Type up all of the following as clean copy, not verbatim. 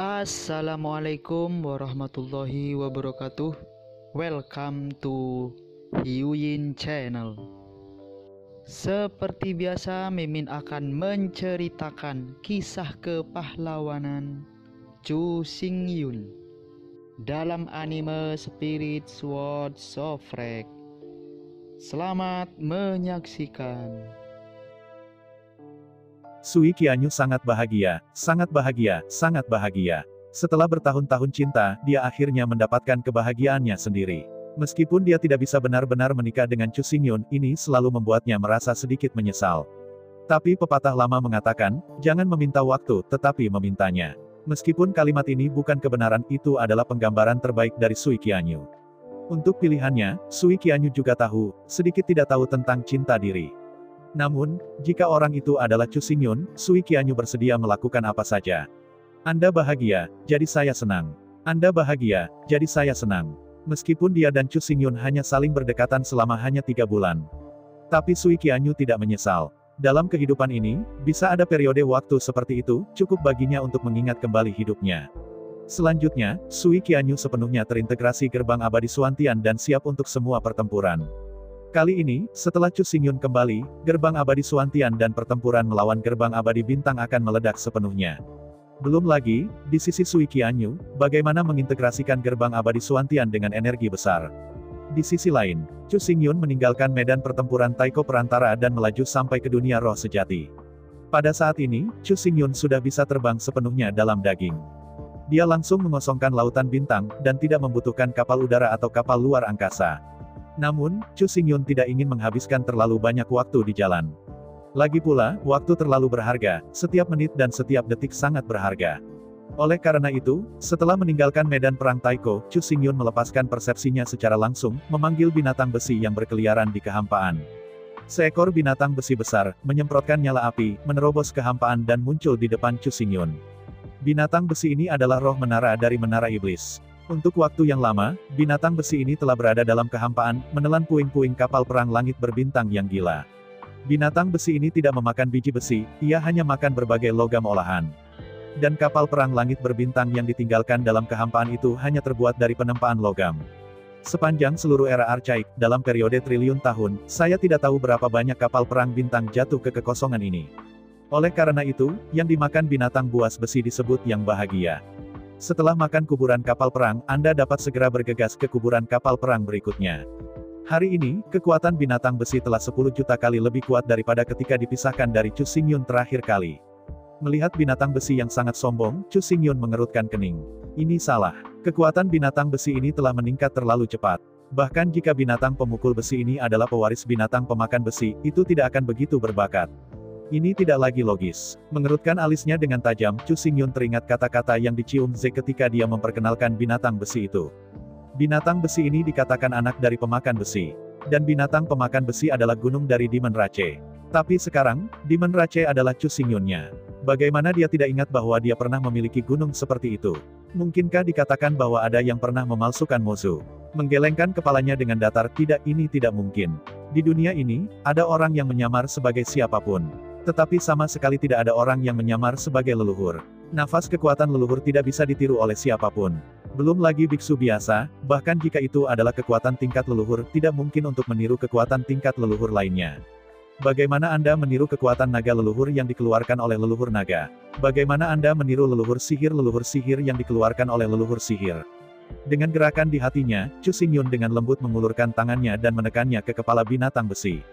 Assalamualaikum warahmatullahi wabarakatuh. Welcome to Hyuyin Channel. Seperti biasa, Mimin akan menceritakan kisah kepahlawanan Chu Xingyun dalam anime Spirit Sword Sofrek. Selamat menyaksikan. Sui Qianyu sangat bahagia, sangat bahagia, sangat bahagia. Setelah bertahun-tahun cinta, dia akhirnya mendapatkan kebahagiaannya sendiri. Meskipun dia tidak bisa benar-benar menikah dengan Chu Xingyun, ini selalu membuatnya merasa sedikit menyesal. Tapi pepatah lama mengatakan, jangan meminta waktu, tetapi memintanya. Meskipun kalimat ini bukan kebenaran, itu adalah penggambaran terbaik dari Sui Qianyu. Untuk pilihannya, Sui Qianyu juga tahu, sedikit tidak tahu tentang cinta diri. Namun, jika orang itu adalah Chu Xingyun, Sui Qianyu bersedia melakukan apa saja. Anda bahagia, jadi saya senang. Anda bahagia, jadi saya senang. Meskipun dia dan Chu Xingyun hanya saling berdekatan selama hanya 3 bulan. Tapi Sui Qianyu tidak menyesal. Dalam kehidupan ini, bisa ada periode waktu seperti itu, cukup baginya untuk mengingat kembali hidupnya. Selanjutnya, Sui Qianyu sepenuhnya terintegrasi gerbang abadi Suantian dan siap untuk semua pertempuran. Kali ini, setelah Chu Xingyun kembali, gerbang abadi Suantian dan pertempuran melawan gerbang abadi bintang akan meledak sepenuhnya. Belum lagi, di sisi Sui Qianyu, bagaimana mengintegrasikan gerbang abadi Suantian dengan energi besar. Di sisi lain, Chu Xingyun meninggalkan medan pertempuran Taiko Perantara dan melaju sampai ke dunia roh sejati. Pada saat ini, Chu Xingyun sudah bisa terbang sepenuhnya dalam daging. Dia langsung mengosongkan lautan bintang, dan tidak membutuhkan kapal udara atau kapal luar angkasa. Namun, Chu Xingyun tidak ingin menghabiskan terlalu banyak waktu di jalan. Lagi pula, waktu terlalu berharga, setiap menit dan setiap detik sangat berharga. Oleh karena itu, setelah meninggalkan medan perang Taiko, Chu Xingyun melepaskan persepsinya secara langsung, memanggil binatang besi yang berkeliaran di kehampaan. Seekor binatang besi besar, menyemprotkan nyala api, menerobos kehampaan dan muncul di depan Chu Xingyun. Binatang besi ini adalah roh menara dari menara iblis. Untuk waktu yang lama, binatang besi ini telah berada dalam kehampaan, menelan puing-puing kapal perang langit berbintang yang gila. Binatang besi ini tidak memakan biji besi, ia hanya makan berbagai logam olahan. Dan kapal perang langit berbintang yang ditinggalkan dalam kehampaan itu hanya terbuat dari penempaan logam. Sepanjang seluruh era archaik, dalam periode triliun tahun, saya tidak tahu berapa banyak kapal perang bintang jatuh ke kekosongan ini. Oleh karena itu, yang dimakan binatang buas besi disebut yang bahagia. Setelah makan kuburan kapal perang, Anda dapat segera bergegas ke kuburan kapal perang berikutnya. Hari ini, kekuatan binatang besi telah 10 juta kali lebih kuat daripada ketika dipisahkan dari Chu Xingyun terakhir kali. Melihat binatang besi yang sangat sombong, Chu Xingyun mengerutkan kening. Ini salah. Kekuatan binatang besi ini telah meningkat terlalu cepat. Bahkan jika binatang pemukul besi ini adalah pewaris binatang pemakan besi, itu tidak akan begitu berbakat. Ini tidak lagi logis. Mengerutkan alisnya dengan tajam, Chu Xingyun teringat kata-kata yang dicium Ze ketika dia memperkenalkan binatang besi itu. Binatang besi ini dikatakan anak dari pemakan besi. Dan binatang pemakan besi adalah gunung dari Demon Rache. Tapi sekarang, Demon Rache adalah Chu Xingyun-nya. Bagaimana dia tidak ingat bahwa dia pernah memiliki gunung seperti itu? Mungkinkah dikatakan bahwa ada yang pernah memalsukan Mozu? Menggelengkan kepalanya dengan datar, tidak, ini tidak mungkin. Di dunia ini, ada orang yang menyamar sebagai siapapun. Tetapi sama sekali tidak ada orang yang menyamar sebagai leluhur. Nafas kekuatan leluhur tidak bisa ditiru oleh siapapun. Belum lagi biksu biasa, bahkan jika itu adalah kekuatan tingkat leluhur, tidak mungkin untuk meniru kekuatan tingkat leluhur lainnya. Bagaimana Anda meniru kekuatan naga leluhur yang dikeluarkan oleh leluhur naga? Bagaimana Anda meniru leluhur sihir yang dikeluarkan oleh leluhur sihir? Dengan gerakan di hatinya, Chu Xingyun dengan lembut mengulurkan tangannya dan menekannya ke kepala binatang besi.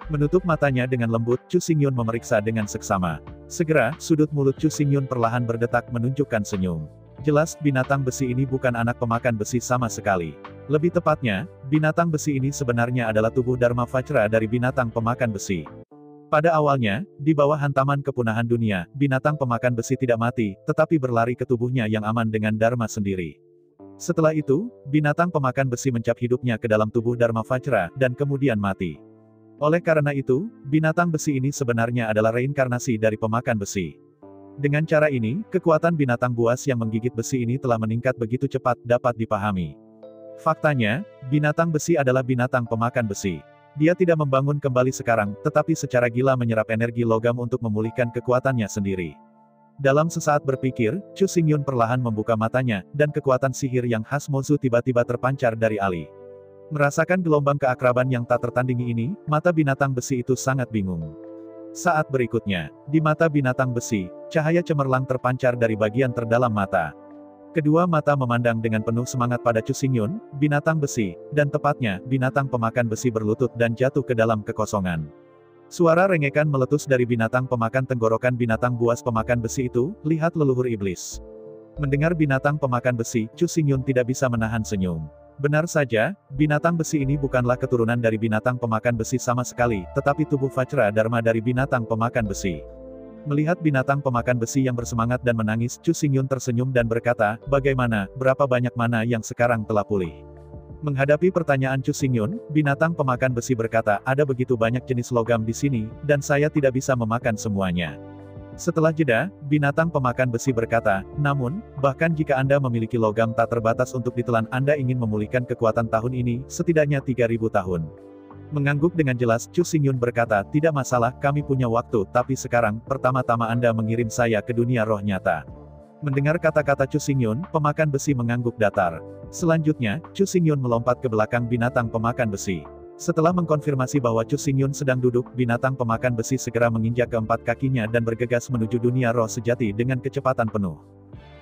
Menutup matanya dengan lembut, Chu Xingyun memeriksa dengan seksama. Segera, sudut mulut Chu Xingyun perlahan berdetak menunjukkan senyum. Jelas, binatang besi ini bukan anak pemakan besi sama sekali. Lebih tepatnya, binatang besi ini sebenarnya adalah tubuh Dharma Vajra dari binatang pemakan besi. Pada awalnya, di bawah hantaman kepunahan dunia, binatang pemakan besi tidak mati, tetapi berlari ke tubuhnya yang aman dengan Dharma sendiri. Setelah itu, binatang pemakan besi mencap hidupnya ke dalam tubuh Dharma Vajra, dan kemudian mati. Oleh karena itu, binatang besi ini sebenarnya adalah reinkarnasi dari pemakan besi. Dengan cara ini, kekuatan binatang buas yang menggigit besi ini telah meningkat begitu cepat, dapat dipahami. Faktanya, binatang besi adalah binatang pemakan besi. Dia tidak membangun kembali sekarang, tetapi secara gila menyerap energi logam untuk memulihkan kekuatannya sendiri. Dalam sesaat berpikir, Chu Xingyun perlahan membuka matanya, dan kekuatan sihir yang khas Mozu tiba-tiba terpancar dari Ali. Merasakan gelombang keakraban yang tak tertandingi ini, mata binatang besi itu sangat bingung. Saat berikutnya, di mata binatang besi, cahaya cemerlang terpancar dari bagian terdalam mata. Kedua mata memandang dengan penuh semangat pada Chu Xingyun, binatang besi, dan tepatnya, binatang pemakan besi berlutut dan jatuh ke dalam kekosongan. Suara rengekan meletus dari binatang pemakan tenggorokan binatang buas pemakan besi itu, lihat leluhur iblis. Mendengar binatang pemakan besi, Chu Xingyun tidak bisa menahan senyum. Benar saja, binatang besi ini bukanlah keturunan dari binatang pemakan besi sama sekali, tetapi tubuh Vajra Dharma dari binatang pemakan besi. Melihat binatang pemakan besi yang bersemangat dan menangis, Chu Xingyun tersenyum dan berkata, bagaimana, berapa banyak mana yang sekarang telah pulih? Menghadapi pertanyaan Chu Xingyun, binatang pemakan besi berkata, ada begitu banyak jenis logam di sini, dan saya tidak bisa memakan semuanya. Setelah jeda, binatang pemakan besi berkata, namun, bahkan jika Anda memiliki logam tak terbatas untuk ditelan, Anda ingin memulihkan kekuatan tahun ini, setidaknya 3000 tahun. Mengangguk dengan jelas, Chu Xingyun berkata, tidak masalah, kami punya waktu, tapi sekarang, pertama-tama Anda mengirim saya ke dunia roh nyata. Mendengar kata-kata Chu Xingyun, pemakan besi mengangguk datar. Selanjutnya, Chu Xingyun melompat ke belakang binatang pemakan besi. Setelah mengkonfirmasi bahwa Chu Xingyun sedang duduk, binatang pemakan besi segera menginjak keempat kakinya dan bergegas menuju dunia roh sejati dengan kecepatan penuh.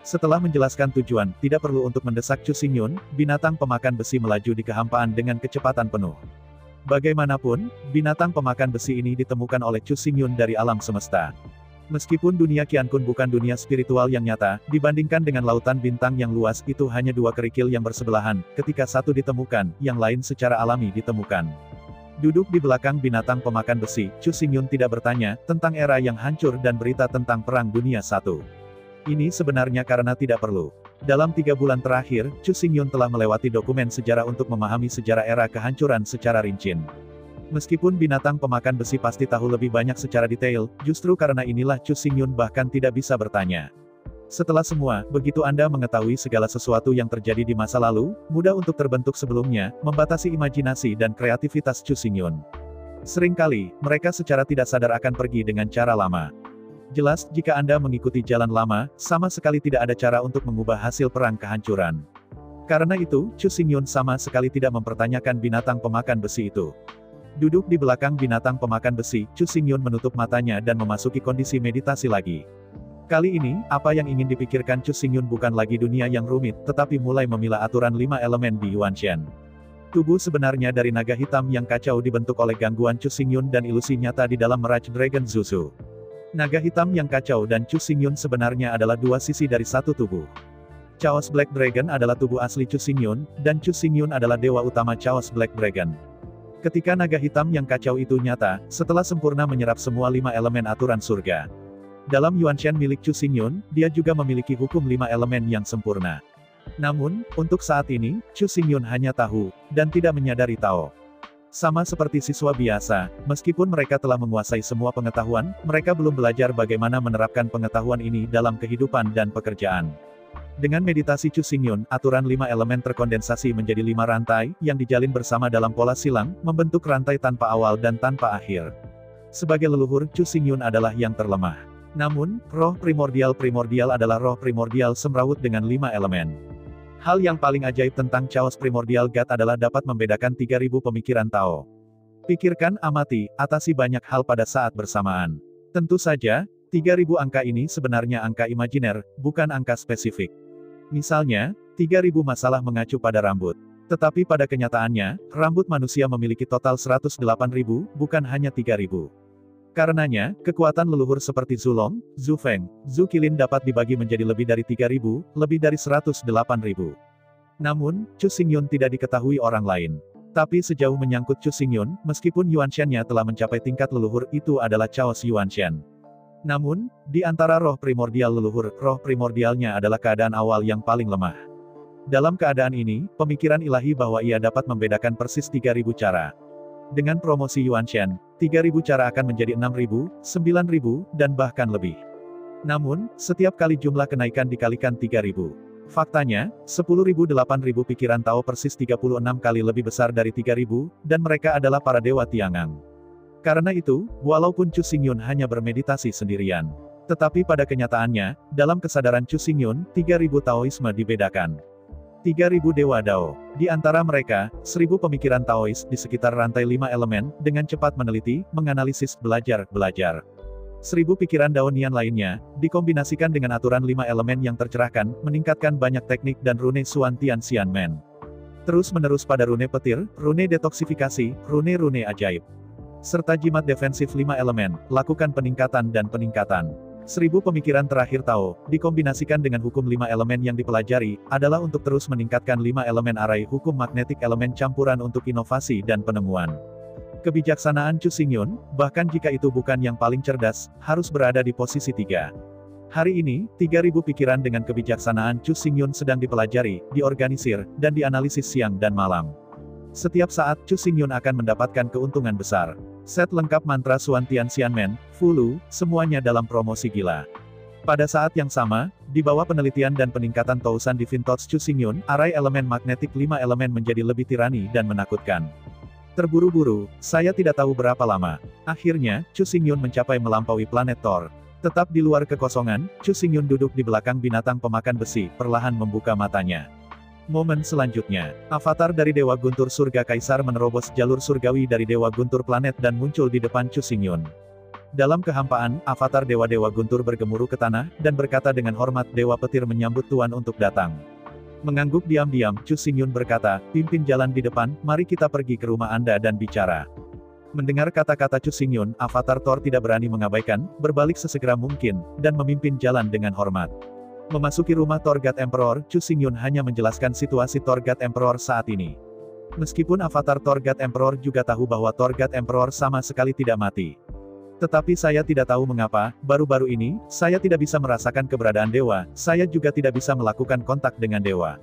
Setelah menjelaskan tujuan, tidak perlu untuk mendesak Chu Xingyun, binatang pemakan besi melaju di kehampaan dengan kecepatan penuh. Bagaimanapun, binatang pemakan besi ini ditemukan oleh Chu Xingyun dari alam semesta. Meskipun dunia Qiankun bukan dunia spiritual yang nyata, dibandingkan dengan lautan bintang yang luas, itu hanya dua kerikil yang bersebelahan, ketika satu ditemukan, yang lain secara alami ditemukan. Duduk di belakang binatang pemakan besi, Chu Xingyun tidak bertanya, tentang era yang hancur dan berita tentang Perang Dunia I. Ini sebenarnya karena tidak perlu. Dalam 3 bulan terakhir, Chu Xingyun telah melewati dokumen sejarah untuk memahami sejarah era kehancuran secara rinci. Meskipun binatang pemakan besi pasti tahu lebih banyak secara detail, justru karena inilah Chu Xingyun bahkan tidak bisa bertanya. Setelah semua, begitu Anda mengetahui segala sesuatu yang terjadi di masa lalu, mudah untuk terbentuk sebelumnya, membatasi imajinasi dan kreativitas Chu Xingyun. Seringkali, mereka secara tidak sadar akan pergi dengan cara lama. Jelas, jika Anda mengikuti jalan lama, sama sekali tidak ada cara untuk mengubah hasil perang kehancuran. Karena itu, Chu Xingyun sama sekali tidak mempertanyakan binatang pemakan besi itu. Duduk di belakang binatang pemakan besi, Chu Xingyun menutup matanya dan memasuki kondisi meditasi lagi. Kali ini, apa yang ingin dipikirkan Chu Xingyun bukan lagi dunia yang rumit, tetapi mulai memilah aturan 5 elemen di Yuanshan. Tubuh sebenarnya dari naga hitam yang kacau dibentuk oleh gangguan Chu Xingyun dan ilusi nyata di dalam Mirage Dragon Zuzu. Naga hitam yang kacau dan Chu Xingyun sebenarnya adalah dua sisi dari satu tubuh. Chaos Black Dragon adalah tubuh asli Chu Xingyun, dan Chu Xingyun adalah dewa utama Chaos Black Dragon. Ketika naga hitam yang kacau itu nyata, setelah sempurna menyerap semua 5 elemen aturan surga. Dalam Yuanshan milik Chu Xingyun, dia juga memiliki hukum 5 elemen yang sempurna. Namun, untuk saat ini, Chu Xingyun hanya tahu, dan tidak menyadari Tao. Sama seperti siswa biasa, meskipun mereka telah menguasai semua pengetahuan, mereka belum belajar bagaimana menerapkan pengetahuan ini dalam kehidupan dan pekerjaan. Dengan meditasi Chu Xingyun, aturan 5 elemen terkondensasi menjadi 5 rantai, yang dijalin bersama dalam pola silang, membentuk rantai tanpa awal dan tanpa akhir. Sebagai leluhur, Chu Xingyun adalah yang terlemah. Namun, roh primordial adalah roh primordial semrawut dengan 5 elemen. Hal yang paling ajaib tentang Chaos Primordial God adalah dapat membedakan 3000 pemikiran Tao. Pikirkan, amati, atasi banyak hal pada saat bersamaan. Tentu saja, 3000 angka ini sebenarnya angka imajiner, bukan angka spesifik. Misalnya, 3000 masalah mengacu pada rambut. Tetapi pada kenyataannya, rambut manusia memiliki total 108.000, bukan hanya 3000. Karenanya, kekuatan leluhur seperti Zulong, Zufeng, Zukilin dapat dibagi menjadi lebih dari 3000, lebih dari 108.000. Namun, Chu Xingyun tidak diketahui orang lain. Tapi sejauh menyangkut Chu Xingyun, meskipun Yuanshan-nya telah mencapai tingkat leluhur, itu adalah Chaos Yuanshan. Namun, di antara roh primordial leluhur, roh primordialnya adalah keadaan awal yang paling lemah. Dalam keadaan ini, pemikiran ilahi bahwa ia dapat membedakan persis 3000 cara. Dengan promosi Yuanshan, 3000 cara akan menjadi 6000, 9000, dan bahkan lebih. Namun, setiap kali jumlah kenaikan dikalikan 3000. Faktanya, 10.000 8.000 pikiran Tao persis 36 kali lebih besar dari 3000, dan mereka adalah para dewa Tiangang. Karena itu, walaupun Chu Xingyun hanya bermeditasi sendirian, Tetapi pada kenyataannya, dalam kesadaran Chu Xingyun, 3000 Taoisme dibedakan. 3000 Dewa Dao. Di antara mereka, 1000 pemikiran Taois di sekitar rantai 5 elemen, dengan cepat meneliti, menganalisis, belajar. 1000 pikiran Daonian lainnya, dikombinasikan dengan aturan 5 elemen yang tercerahkan, meningkatkan banyak teknik dan rune Xuan Tian Xian Men. Terus-menerus pada rune petir, rune detoksifikasi, rune ajaib. Serta jimat defensif 5 elemen, lakukan peningkatan dan peningkatan. 1000 pemikiran terakhir Tao, dikombinasikan dengan hukum 5 elemen yang dipelajari, adalah untuk terus meningkatkan 5 elemen arai hukum magnetik elemen campuran untuk inovasi dan penemuan. Kebijaksanaan Chu Xingyun, bahkan jika itu bukan yang paling cerdas, harus berada di posisi 3. Hari ini, 3000 pikiran dengan kebijaksanaan Chu Xingyun sedang dipelajari, diorganisir, dan dianalisis siang dan malam. Setiap saat Chu Xingyun akan mendapatkan keuntungan besar. Set lengkap mantra Xuan Tian Xian Men, Fulu, semuanya dalam promosi gila. Pada saat yang sama, di bawah penelitian dan peningkatan Tousan Divine Thoughts Chu Xingyun, arai elemen magnetik 5 elemen menjadi lebih tirani dan menakutkan. Terburu-buru, saya tidak tahu berapa lama. Akhirnya, Chu Xingyun mencapai melampaui planet Thor. Tetap di luar kekosongan, Chu Xingyun duduk di belakang binatang pemakan besi, perlahan membuka matanya. Momen selanjutnya, avatar dari Dewa Guntur Surga Kaisar menerobos jalur surgawi dari Dewa Guntur planet dan muncul di depan Chu Xingyun. Dalam kehampaan, avatar Dewa-Dewa Guntur bergemuruh ke tanah, dan berkata dengan hormat, Dewa Petir menyambut Tuan untuk datang. Mengangguk diam-diam, Chu Xingyun berkata, pimpin jalan di depan, mari kita pergi ke rumah Anda dan bicara. Mendengar kata-kata Chu Xingyun, avatar Thor tidak berani mengabaikan, berbalik sesegera mungkin, dan memimpin jalan dengan hormat. Memasuki rumah Torgat Emperor, Chu Xingyun hanya menjelaskan situasi Torgat Emperor saat ini. Meskipun avatar Torgat Emperor juga tahu bahwa Torgat Emperor sama sekali tidak mati. Tetapi saya tidak tahu mengapa, baru-baru ini, saya tidak bisa merasakan keberadaan dewa, saya juga tidak bisa melakukan kontak dengan dewa.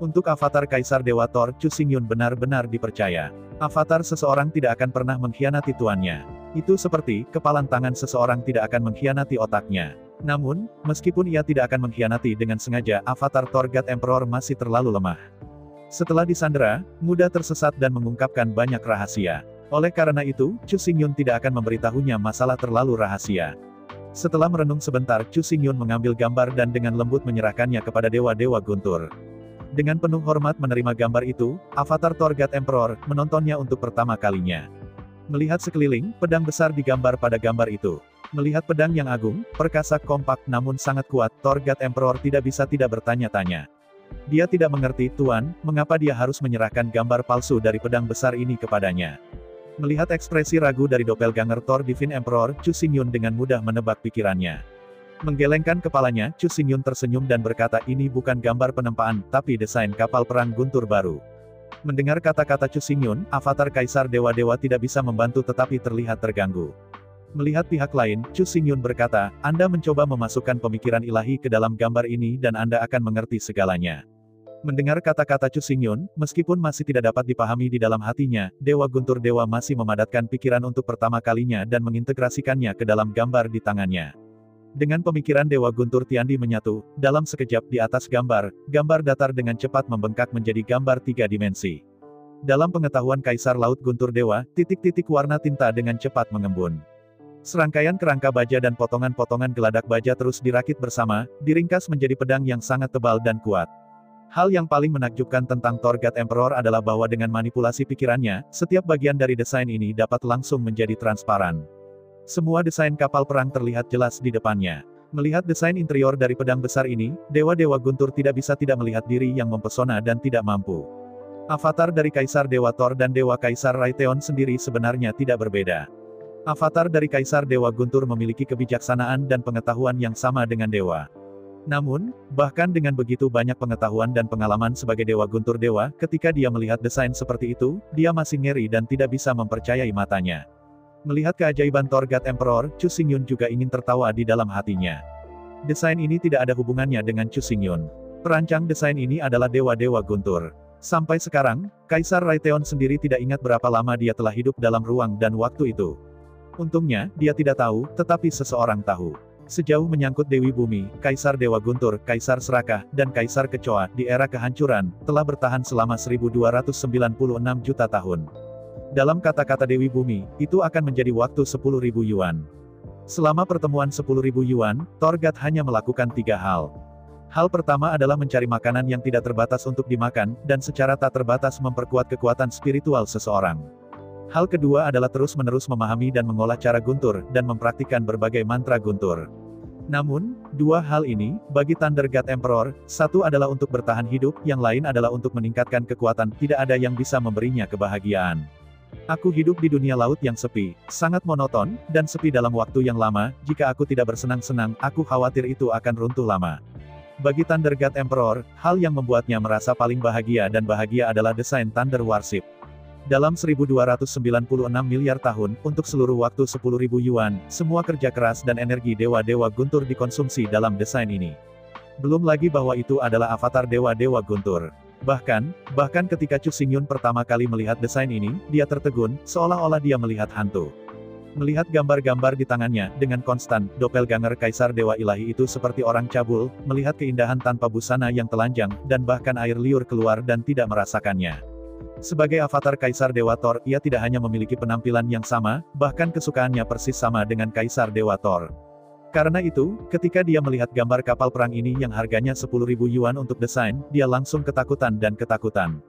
Untuk avatar Kaisar Dewa Thor, Chu Xingyun benar-benar dipercaya. Avatar seseorang tidak akan pernah mengkhianati tuannya. Itu seperti, kepalan tangan seseorang tidak akan mengkhianati otaknya. Namun, meskipun ia tidak akan mengkhianati dengan sengaja, avatar Torgat Emperor masih terlalu lemah. Setelah disandera, mudah tersesat dan mengungkapkan banyak rahasia. Oleh karena itu, Chu Xingyun tidak akan memberitahunya masalah terlalu rahasia. Setelah merenung sebentar, Chu Xingyun mengambil gambar dan dengan lembut menyerahkannya kepada Dewa-Dewa Guntur. Dengan penuh hormat menerima gambar itu, avatar Torgat Emperor menontonnya untuk pertama kalinya. Melihat sekeliling, pedang besar digambar pada gambar itu. Melihat pedang yang agung, perkasa, kompak, namun sangat kuat, Torgat Emperor tidak bisa tidak bertanya-tanya. Dia tidak mengerti, Tuan, mengapa dia harus menyerahkan gambar palsu dari pedang besar ini kepadanya. Melihat ekspresi ragu dari doppelganger Thor Divine Emperor, Chu Xingyun dengan mudah menebak pikirannya. Menggelengkan kepalanya, Chu Xingyun tersenyum dan berkata, ini bukan gambar penempaan, tapi desain kapal perang Guntur baru. Mendengar kata-kata Chu Xingyun, avatar Kaisar Dewa-Dewa tidak bisa membantu tetapi terlihat terganggu. Melihat pihak lain, Chu Xingyun berkata, Anda mencoba memasukkan pemikiran ilahi ke dalam gambar ini dan Anda akan mengerti segalanya. Mendengar kata-kata Chu Xingyun, meskipun masih tidak dapat dipahami di dalam hatinya, Dewa Guntur Dewa masih memadatkan pikiran untuk pertama kalinya dan mengintegrasikannya ke dalam gambar di tangannya. Dengan pemikiran Dewa Guntur Tiandi menyatu, dalam sekejap di atas gambar, gambar datar dengan cepat membengkak menjadi gambar 3 dimensi. Dalam pengetahuan Kaisar Laut Guntur Dewa, titik-titik warna tinta dengan cepat mengembun. Serangkaian kerangka baja dan potongan-potongan geladak baja terus dirakit bersama, diringkas menjadi pedang yang sangat tebal dan kuat. Hal yang paling menakjubkan tentang Torgat Emperor adalah bahwa dengan manipulasi pikirannya, setiap bagian dari desain ini dapat langsung menjadi transparan. Semua desain kapal perang terlihat jelas di depannya. Melihat desain interior dari pedang besar ini, Dewa-Dewa Guntur tidak bisa tidak melihat diri yang mempesona dan tidak mampu. Avatar dari Kaisar Dewa Thor dan Dewa Kaisar Raytheon sendiri sebenarnya tidak berbeda. Avatar dari Kaisar Dewa Guntur memiliki kebijaksanaan dan pengetahuan yang sama dengan Dewa. Namun, bahkan dengan begitu banyak pengetahuan dan pengalaman sebagai Dewa Guntur Dewa, ketika dia melihat desain seperti itu, dia masih ngeri dan tidak bisa mempercayai matanya. Melihat keajaiban Torgat Emperor, Chu Xingyun juga ingin tertawa di dalam hatinya. Desain ini tidak ada hubungannya dengan Chu Xingyun. Perancang desain ini adalah Dewa-Dewa Guntur. Sampai sekarang, Kaisar Raytheon sendiri tidak ingat berapa lama dia telah hidup dalam ruang dan waktu itu. Untungnya, dia tidak tahu, tetapi seseorang tahu. Sejauh menyangkut Dewi Bumi, Kaisar Dewa Guntur, Kaisar Serakah, dan Kaisar Kecoa, di era kehancuran, telah bertahan selama 1296 juta tahun. Dalam kata-kata Dewi Bumi, itu akan menjadi waktu 10.000 yuan. Selama pertemuan 10.000 yuan, Torgat hanya melakukan 3 hal. Hal pertama adalah mencari makanan yang tidak terbatas untuk dimakan, dan secara tak terbatas memperkuat kekuatan spiritual seseorang. Hal kedua adalah terus-menerus memahami dan mengolah cara guntur, dan mempraktikkan berbagai mantra guntur. Namun, 2 hal ini, bagi Thunder God Emperor, satu adalah untuk bertahan hidup, yang lain adalah untuk meningkatkan kekuatan, tidak ada yang bisa memberinya kebahagiaan. Aku hidup di dunia laut yang sepi, sangat monoton, dan sepi dalam waktu yang lama, jika aku tidak bersenang-senang, aku khawatir itu akan runtuh lama. Bagi Thunder God Emperor, hal yang membuatnya merasa paling bahagia dan bahagia adalah desain Thunder Warship. Dalam 1296 miliar tahun, untuk seluruh waktu 10.000 yuan, semua kerja keras dan energi dewa-dewa guntur dikonsumsi dalam desain ini. Belum lagi bahwa itu adalah avatar dewa-dewa guntur. Bahkan ketika Chu Xingyun pertama kali melihat desain ini, dia tertegun, seolah-olah dia melihat hantu. Melihat gambar-gambar di tangannya, dengan konstan, doppelganger Kaisar Dewa Ilahi itu seperti orang cabul, melihat keindahan tanpa busana yang telanjang, dan bahkan air liur keluar dan tidak merasakannya. Sebagai avatar Kaisar Dewa Thor, ia tidak hanya memiliki penampilan yang sama, bahkan kesukaannya persis sama dengan Kaisar Dewa Thor. Karena itu, ketika dia melihat gambar kapal perang ini yang harganya 10.000 yuan untuk desain, dia langsung ketakutan dan ketakutan.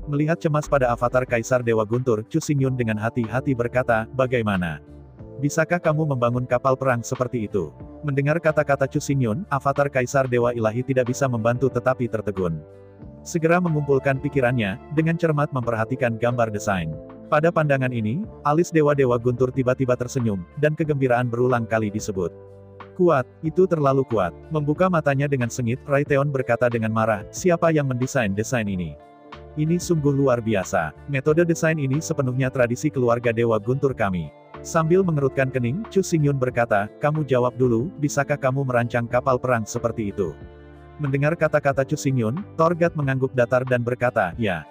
Melihat cemas pada avatar Kaisar Dewa Guntur, Chu Xingyun dengan hati-hati berkata, "Bagaimana? Bisakah kamu membangun kapal perang seperti itu?" Mendengar kata-kata Chu Xingyun, avatar Kaisar Dewa Ilahi tidak bisa membantu tetapi tertegun. Segera mengumpulkan pikirannya, dengan cermat memperhatikan gambar desain. Pada pandangan ini, alis dewa-dewa guntur tiba-tiba tersenyum, dan kegembiraan berulang kali disebut. "Kuat, itu terlalu kuat." Membuka matanya dengan sengit, Raytheon berkata dengan marah, "Siapa yang mendesain desain ini? Ini sungguh luar biasa. Metode desain ini sepenuhnya tradisi keluarga dewa guntur kami." Sambil mengerutkan kening, Chu Xingyun berkata, "Kamu jawab dulu, bisakah kamu merancang kapal perang seperti itu?" Mendengar kata-kata Chu Xingyun, Torgat mengangguk datar dan berkata, "Ya.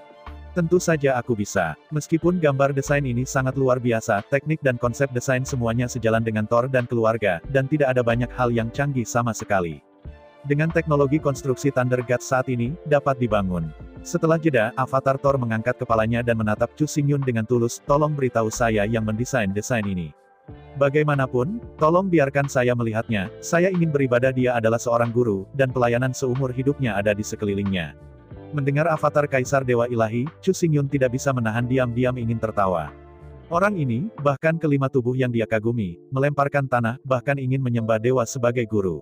Tentu saja aku bisa." Meskipun gambar desain ini sangat luar biasa, teknik dan konsep desain semuanya sejalan dengan Thor dan keluarga, dan tidak ada banyak hal yang canggih sama sekali. Dengan teknologi konstruksi Thunder God saat ini, dapat dibangun. Setelah jeda, avatar Thor mengangkat kepalanya dan menatap Chu Xingyun dengan tulus, "Tolong beritahu saya yang mendesain desain ini. Bagaimanapun, tolong biarkan saya melihatnya, saya ingin beribadah." Dia adalah seorang guru, dan pelayanan seumur hidupnya ada di sekelilingnya. Mendengar avatar Kaisar Dewa Ilahi, Chu Xingyun tidak bisa menahan diam-diam ingin tertawa. Orang ini, bahkan kelima tubuh yang dia kagumi, melemparkan tanah, bahkan ingin menyembah dewa sebagai guru.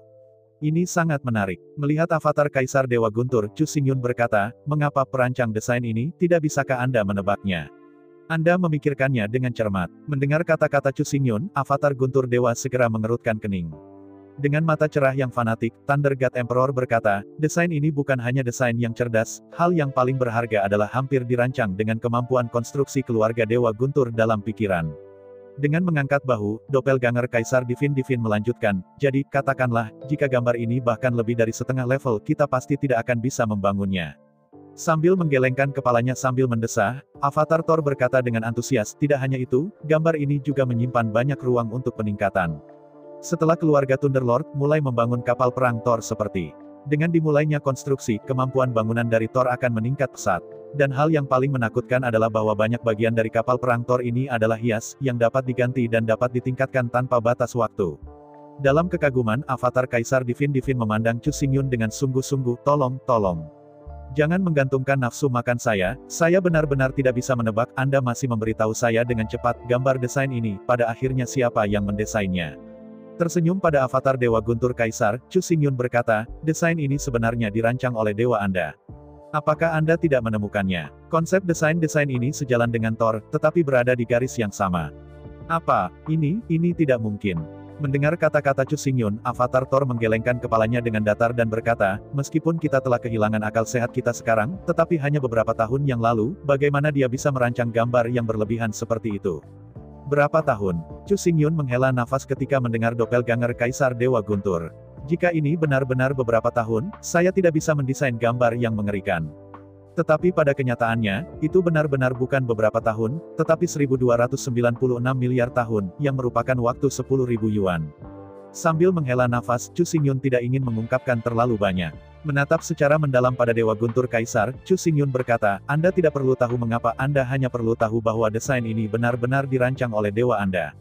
Ini sangat menarik. Melihat avatar Kaisar Dewa Guntur, Chu Xingyun berkata, "Mengapa perancang desain ini, tidak bisakah Anda menebaknya? Anda memikirkannya dengan cermat." Mendengar kata-kata Chu Xingyun, avatar guntur dewa segera mengerutkan kening. Dengan mata cerah yang fanatik, Thunder God Emperor berkata, "Desain ini bukan hanya desain yang cerdas, hal yang paling berharga adalah hampir dirancang dengan kemampuan konstruksi keluarga dewa guntur dalam pikiran." Dengan mengangkat bahu, doppelganger Kaisar Divin melanjutkan, "Jadi, katakanlah, jika gambar ini bahkan lebih dari setengah level, kita pasti tidak akan bisa membangunnya." Sambil menggelengkan kepalanya sambil mendesah, avatar Thor berkata dengan antusias, "Tidak hanya itu, gambar ini juga menyimpan banyak ruang untuk peningkatan." Setelah keluarga Thunderlord mulai membangun kapal perang Thor seperti. Dengan dimulainya konstruksi, kemampuan bangunan dari Thor akan meningkat pesat. Dan hal yang paling menakutkan adalah bahwa banyak bagian dari kapal perang Thor ini adalah hias, yang dapat diganti dan dapat ditingkatkan tanpa batas waktu. Dalam kekaguman, avatar Kaisar Divin memandang Chu Xingyun dengan sungguh-sungguh, "Tolong. Jangan menggantungkan nafsu makan saya benar-benar tidak bisa menebak, Anda masih memberitahu saya dengan cepat, gambar desain ini, pada akhirnya siapa yang mendesainnya?" Tersenyum pada avatar Dewa Guntur Kaisar, Chu Xingyun berkata, "Desain ini sebenarnya dirancang oleh dewa Anda. Apakah Anda tidak menemukannya? Konsep desain ini sejalan dengan Thor, tetapi berada di garis yang sama." "Apa? Ini tidak mungkin." Mendengar kata-kata Chu Xingyun, avatar Thor menggelengkan kepalanya dengan datar dan berkata, "Meskipun kita telah kehilangan akal sehat kita sekarang, tetapi hanya beberapa tahun yang lalu, bagaimana dia bisa merancang gambar yang berlebihan seperti itu?" "Berapa tahun?" Chu Xingyun menghela nafas ketika mendengar doppelganger Kaisar Dewa Guntur. "Jika ini benar-benar beberapa tahun, saya tidak bisa mendesain gambar yang mengerikan." Tetapi pada kenyataannya, itu benar-benar bukan beberapa tahun, tetapi 1296 miliar tahun, yang merupakan waktu 10.000 yuan. Sambil menghela nafas, Chu Xingyun tidak ingin mengungkapkan terlalu banyak. Menatap secara mendalam pada Dewa Guntur Kaisar, Chu Xingyun berkata, "Anda tidak perlu tahu mengapa, Anda hanya perlu tahu bahwa desain ini benar-benar dirancang oleh dewa Anda."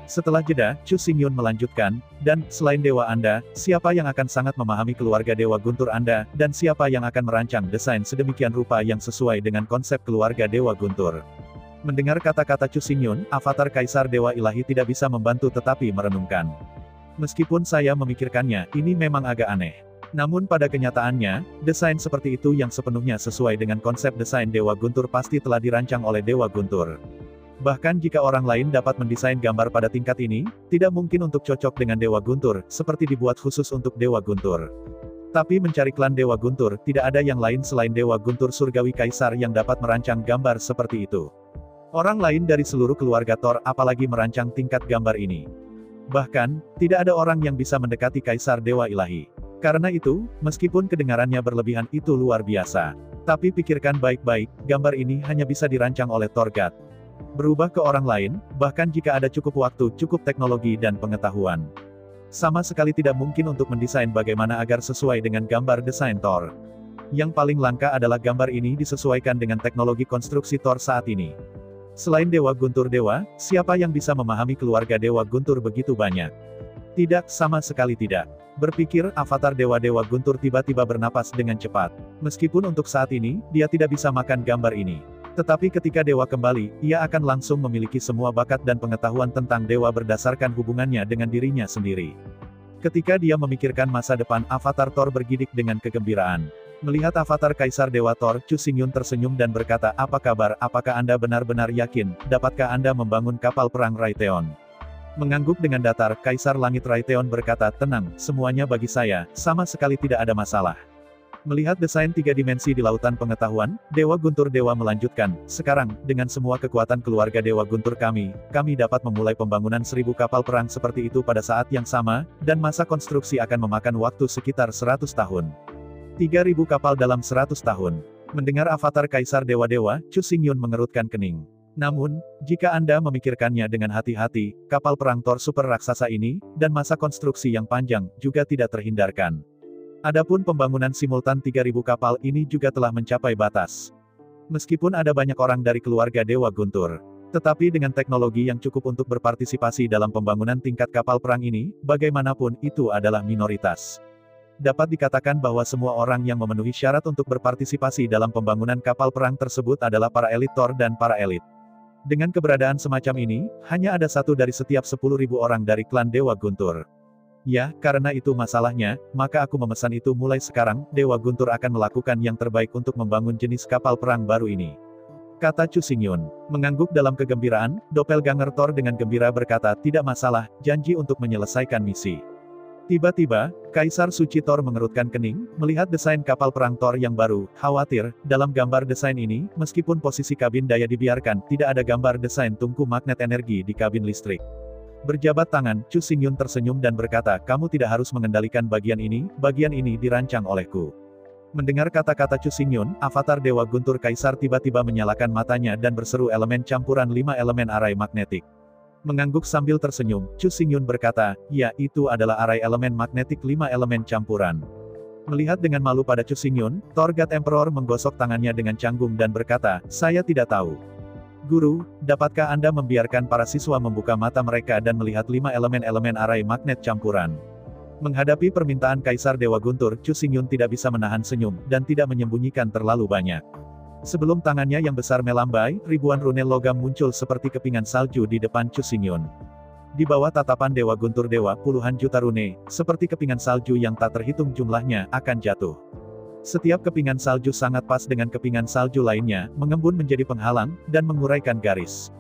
Setelah jeda, Chu Xingyun melanjutkan, dan, selain dewa Anda, siapa yang akan sangat memahami keluarga Dewa Guntur Anda, dan siapa yang akan merancang desain sedemikian rupa yang sesuai dengan konsep keluarga Dewa Guntur. Mendengar kata-kata Chu Xingyun, avatar Kaisar Dewa Ilahi tidak bisa membantu tetapi merenungkan. Meskipun saya memikirkannya, ini memang agak aneh. Namun pada kenyataannya, desain seperti itu yang sepenuhnya sesuai dengan konsep desain Dewa Guntur pasti telah dirancang oleh Dewa Guntur. Bahkan jika orang lain dapat mendesain gambar pada tingkat ini, tidak mungkin untuk cocok dengan Dewa Guntur, seperti dibuat khusus untuk Dewa Guntur. Tapi mencari klan Dewa Guntur, tidak ada yang lain selain Dewa Guntur Surgawi Kaisar yang dapat merancang gambar seperti itu. Orang lain dari seluruh keluarga Thor apalagi merancang tingkat gambar ini. Bahkan, tidak ada orang yang bisa mendekati Kaisar Dewa Ilahi. Karena itu, meskipun kedengarannya berlebihan itu luar biasa. Tapi pikirkan baik-baik, gambar ini hanya bisa dirancang oleh Thor God. Berubah ke orang lain, bahkan jika ada cukup waktu, cukup teknologi dan pengetahuan. Sama sekali tidak mungkin untuk mendesain bagaimana agar sesuai dengan gambar desain Thor. Yang paling langka adalah gambar ini disesuaikan dengan teknologi konstruksi Thor saat ini. Selain Dewa Guntur Dewa, siapa yang bisa memahami keluarga Dewa Guntur begitu banyak? Tidak, sama sekali tidak. Berpikir, avatar Dewa-Dewa Guntur tiba-tiba bernapas dengan cepat. Meskipun untuk saat ini, dia tidak bisa makan gambar ini. Tetapi ketika Dewa kembali, ia akan langsung memiliki semua bakat dan pengetahuan tentang Dewa berdasarkan hubungannya dengan dirinya sendiri. Ketika dia memikirkan masa depan, avatar Thor bergidik dengan kegembiraan. Melihat avatar Kaisar Dewa Thor, Chu Xingyun tersenyum dan berkata, "Apa kabar? Apakah Anda benar-benar yakin? Dapatkah Anda membangun kapal perang Raytheon?" Mengangguk dengan datar, Kaisar Langit Raytheon berkata, "Tenang, semuanya bagi saya, sama sekali tidak ada masalah." Melihat desain 3 dimensi di lautan pengetahuan, Dewa Guntur Dewa melanjutkan, "Sekarang, dengan semua kekuatan keluarga Dewa Guntur kami dapat memulai pembangunan 1000 kapal perang seperti itu pada saat yang sama, dan masa konstruksi akan memakan waktu sekitar 100 tahun. 3000 kapal dalam 100 tahun. Mendengar avatar Kaisar Dewa-Dewa, Chu Xingyun mengerutkan kening. Namun, jika Anda memikirkannya dengan hati-hati, kapal perang Thor super raksasa ini, dan masa konstruksi yang panjang, juga tidak terhindarkan. Adapun pembangunan simultan 3000 kapal ini juga telah mencapai batas. Meskipun ada banyak orang dari keluarga Dewa Guntur, tetapi dengan teknologi yang cukup untuk berpartisipasi dalam pembangunan tingkat kapal perang ini, bagaimanapun itu adalah minoritas. Dapat dikatakan bahwa semua orang yang memenuhi syarat untuk berpartisipasi dalam pembangunan kapal perang tersebut adalah para elit Thor dan para elit. Dengan keberadaan semacam ini, hanya ada satu dari setiap 10.000 orang dari klan Dewa Guntur. Ya, karena itu masalahnya, maka aku memesan itu mulai sekarang, Dewa Guntur akan melakukan yang terbaik untuk membangun jenis kapal perang baru ini. Kata Chu Xingyun. Mengangguk dalam kegembiraan, Doppelganger Thor dengan gembira berkata, "Tidak masalah, janji untuk menyelesaikan misi." Tiba-tiba, Kaisar Suci Thor mengerutkan kening, melihat desain kapal perang Thor yang baru, khawatir, dalam gambar desain ini, meskipun posisi kabin daya dibiarkan, tidak ada gambar desain tungku magnet energi di kabin listrik. Berjabat tangan, Chu Xingyun tersenyum dan berkata, "Kamu tidak harus mengendalikan bagian ini dirancang olehku." Mendengar kata-kata Chu Xingyun, avatar Dewa Guntur Kaisar tiba-tiba menyalakan matanya dan berseru elemen campuran 5 elemen arai magnetik. Mengangguk sambil tersenyum, Chu Xingyun berkata, "Ya, itu adalah arai elemen magnetik 5 elemen campuran." Melihat dengan malu pada Chu Xingyun, Thor God Emperor menggosok tangannya dengan canggung dan berkata, "Saya tidak tahu. Guru, dapatkah Anda membiarkan para siswa membuka mata mereka dan melihat 5 elemen-elemen arai magnet campuran?" Menghadapi permintaan Kaisar Dewa Guntur, Chu Xingyun tidak bisa menahan senyum, dan tidak menyembunyikan terlalu banyak. Sebelum tangannya yang besar melambai, ribuan rune logam muncul seperti kepingan salju di depan Chu Xingyun. Di bawah tatapan Dewa Guntur Dewa, puluhan juta rune, seperti kepingan salju yang tak terhitung jumlahnya, akan jatuh. Setiap kepingan salju sangat pas dengan kepingan salju lainnya, mengembun menjadi penghalang, dan menguraikan garis.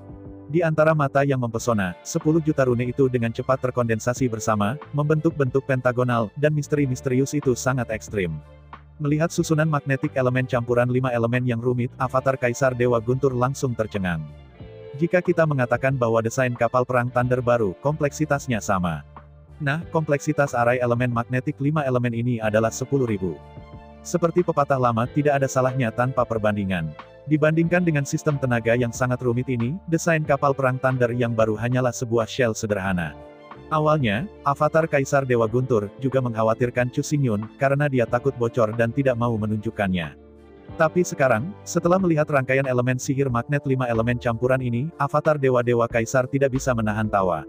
Di antara mata yang mempesona, 10 juta rune itu dengan cepat terkondensasi bersama, membentuk bentuk pentagonal, dan misteri misterius itu sangat ekstrim. Melihat susunan magnetik elemen campuran 5 elemen yang rumit, avatar Kaisar Dewa Guntur langsung tercengang. Jika kita mengatakan bahwa desain kapal perang Thunder baru, kompleksitasnya sama. Nah, kompleksitas arai elemen magnetik 5 elemen ini adalah 10.000. Seperti pepatah lama, tidak ada salahnya tanpa perbandingan. Dibandingkan dengan sistem tenaga yang sangat rumit ini, desain kapal perang Thunder yang baru hanyalah sebuah shell sederhana. Awalnya, avatar Kaisar Dewa Guntur juga mengkhawatirkan Chu Xingyun, karena dia takut bocor dan tidak mau menunjukkannya. Tapi sekarang, setelah melihat rangkaian elemen sihir magnet 5 elemen campuran ini, avatar Dewa-Dewa Kaisar tidak bisa menahan tawa.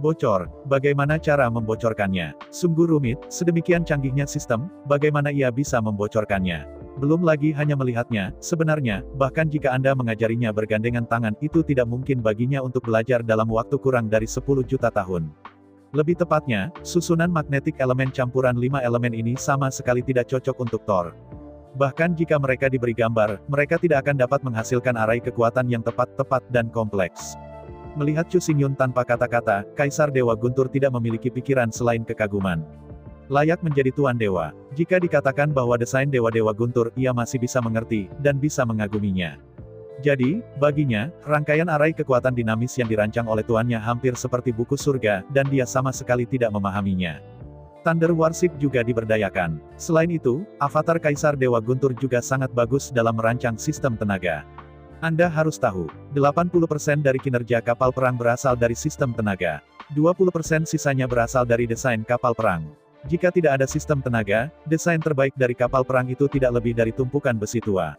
Bocor, bagaimana cara membocorkannya? Sungguh rumit, sedemikian canggihnya sistem, bagaimana ia bisa membocorkannya? Belum lagi hanya melihatnya, sebenarnya, bahkan jika Anda mengajarinya bergandengan tangan itu tidak mungkin baginya untuk belajar dalam waktu kurang dari 10 juta tahun. Lebih tepatnya, susunan magnetik elemen campuran 5 elemen ini sama sekali tidak cocok untuk Thor. Bahkan jika mereka diberi gambar, mereka tidak akan dapat menghasilkan arai kekuatan yang tepat dan kompleks. Melihat Chu Xingyun tanpa kata-kata, Kaisar Dewa Guntur tidak memiliki pikiran selain kekaguman. Layak menjadi Tuan Dewa. Jika dikatakan bahwa desain Dewa-Dewa Guntur, ia masih bisa mengerti, dan bisa mengaguminya. Jadi, baginya, rangkaian arai kekuatan dinamis yang dirancang oleh tuannya hampir seperti buku surga, dan dia sama sekali tidak memahaminya. Thunder Warship juga diberdayakan. Selain itu, avatar Kaisar Dewa Guntur juga sangat bagus dalam merancang sistem tenaga. Anda harus tahu, 80% dari kinerja kapal perang berasal dari sistem tenaga. 20% sisanya berasal dari desain kapal perang. Jika tidak ada sistem tenaga, desain terbaik dari kapal perang itu tidak lebih dari tumpukan besi tua.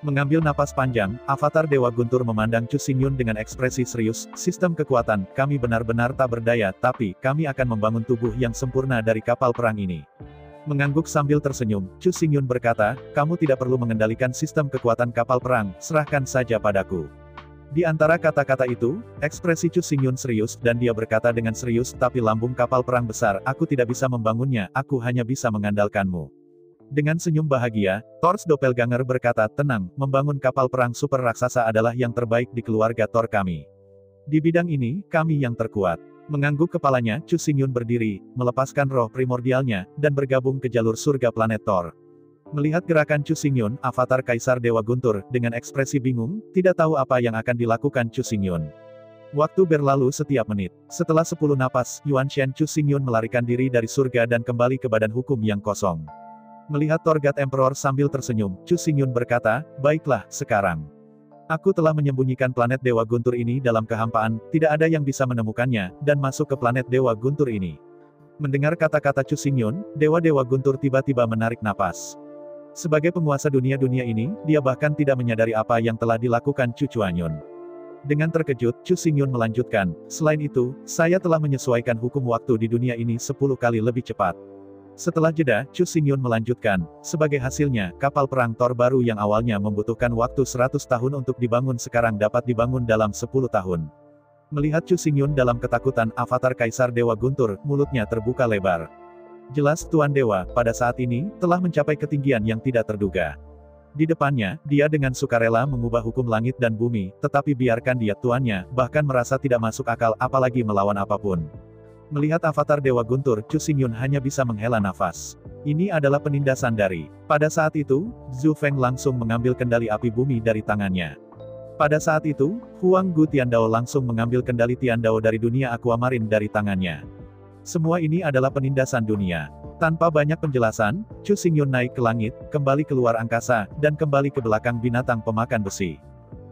Mengambil napas panjang, avatar Dewa Guntur memandang Chu Xingyun dengan ekspresi serius. Sistem kekuatan, kami benar-benar tak berdaya, tapi, kami akan membangun tubuh yang sempurna dari kapal perang ini. Mengangguk sambil tersenyum, Chu Xingyun berkata, kamu tidak perlu mengendalikan sistem kekuatan kapal perang, serahkan saja padaku. Di antara kata-kata itu, ekspresi Chu Xingyun serius, dan dia berkata dengan serius, tapi lambung kapal perang besar, aku tidak bisa membangunnya, aku hanya bisa mengandalkanmu. Dengan senyum bahagia, Thor's Doppelganger berkata, tenang, membangun kapal perang super raksasa adalah yang terbaik di keluarga Thor kami. Di bidang ini, kami yang terkuat. Mengangguk kepalanya, Chu Xingyun berdiri, melepaskan roh primordialnya, dan bergabung ke jalur surga planet Thor. Melihat gerakan Chu Xingyun, avatar Kaisar Dewa Guntur, dengan ekspresi bingung, tidak tahu apa yang akan dilakukan Chu Xingyun. Waktu berlalu setiap menit. Setelah 10 napas, Yuan Shen Chu Xingyun melarikan diri dari surga dan kembali ke badan hukum yang kosong. Melihat Torgat Emperor sambil tersenyum, Chu Xingyun berkata, baiklah, sekarang. Aku telah menyembunyikan planet Dewa Guntur ini dalam kehampaan, tidak ada yang bisa menemukannya, dan masuk ke planet Dewa Guntur ini. Mendengar kata-kata Chu Xingyun, Dewa-Dewa Guntur tiba-tiba menarik napas. Sebagai penguasa dunia-dunia ini, dia bahkan tidak menyadari apa yang telah dilakukan Chu Chuanyun. Dengan terkejut, Chu Xingyun melanjutkan, selain itu, saya telah menyesuaikan hukum waktu di dunia ini 10 kali lebih cepat. Setelah jeda, Chu Xingyun melanjutkan, sebagai hasilnya, kapal perang Thor baru yang awalnya membutuhkan waktu 100 tahun untuk dibangun sekarang dapat dibangun dalam 10 tahun. Melihat Chu Xingyun dalam ketakutan, avatar Kaisar Dewa Guntur, mulutnya terbuka lebar. Jelas Tuan Dewa, pada saat ini, telah mencapai ketinggian yang tidak terduga. Di depannya, dia dengan sukarela mengubah hukum langit dan bumi, tetapi biarkan dia tuannya, bahkan merasa tidak masuk akal, apalagi melawan apapun. Melihat avatar Dewa Guntur, Chu Xingyun hanya bisa menghela nafas. Ini adalah penindasan dari. Pada saat itu, Zhu Feng langsung mengambil kendali api bumi dari tangannya. Pada saat itu, Huang Gu Tiandao langsung mengambil kendali Tiandao dari dunia aquamarine dari tangannya. Semua ini adalah penindasan dunia. Tanpa banyak penjelasan, Chu Xingyun naik ke langit, kembali keluar angkasa, dan kembali ke belakang binatang pemakan besi.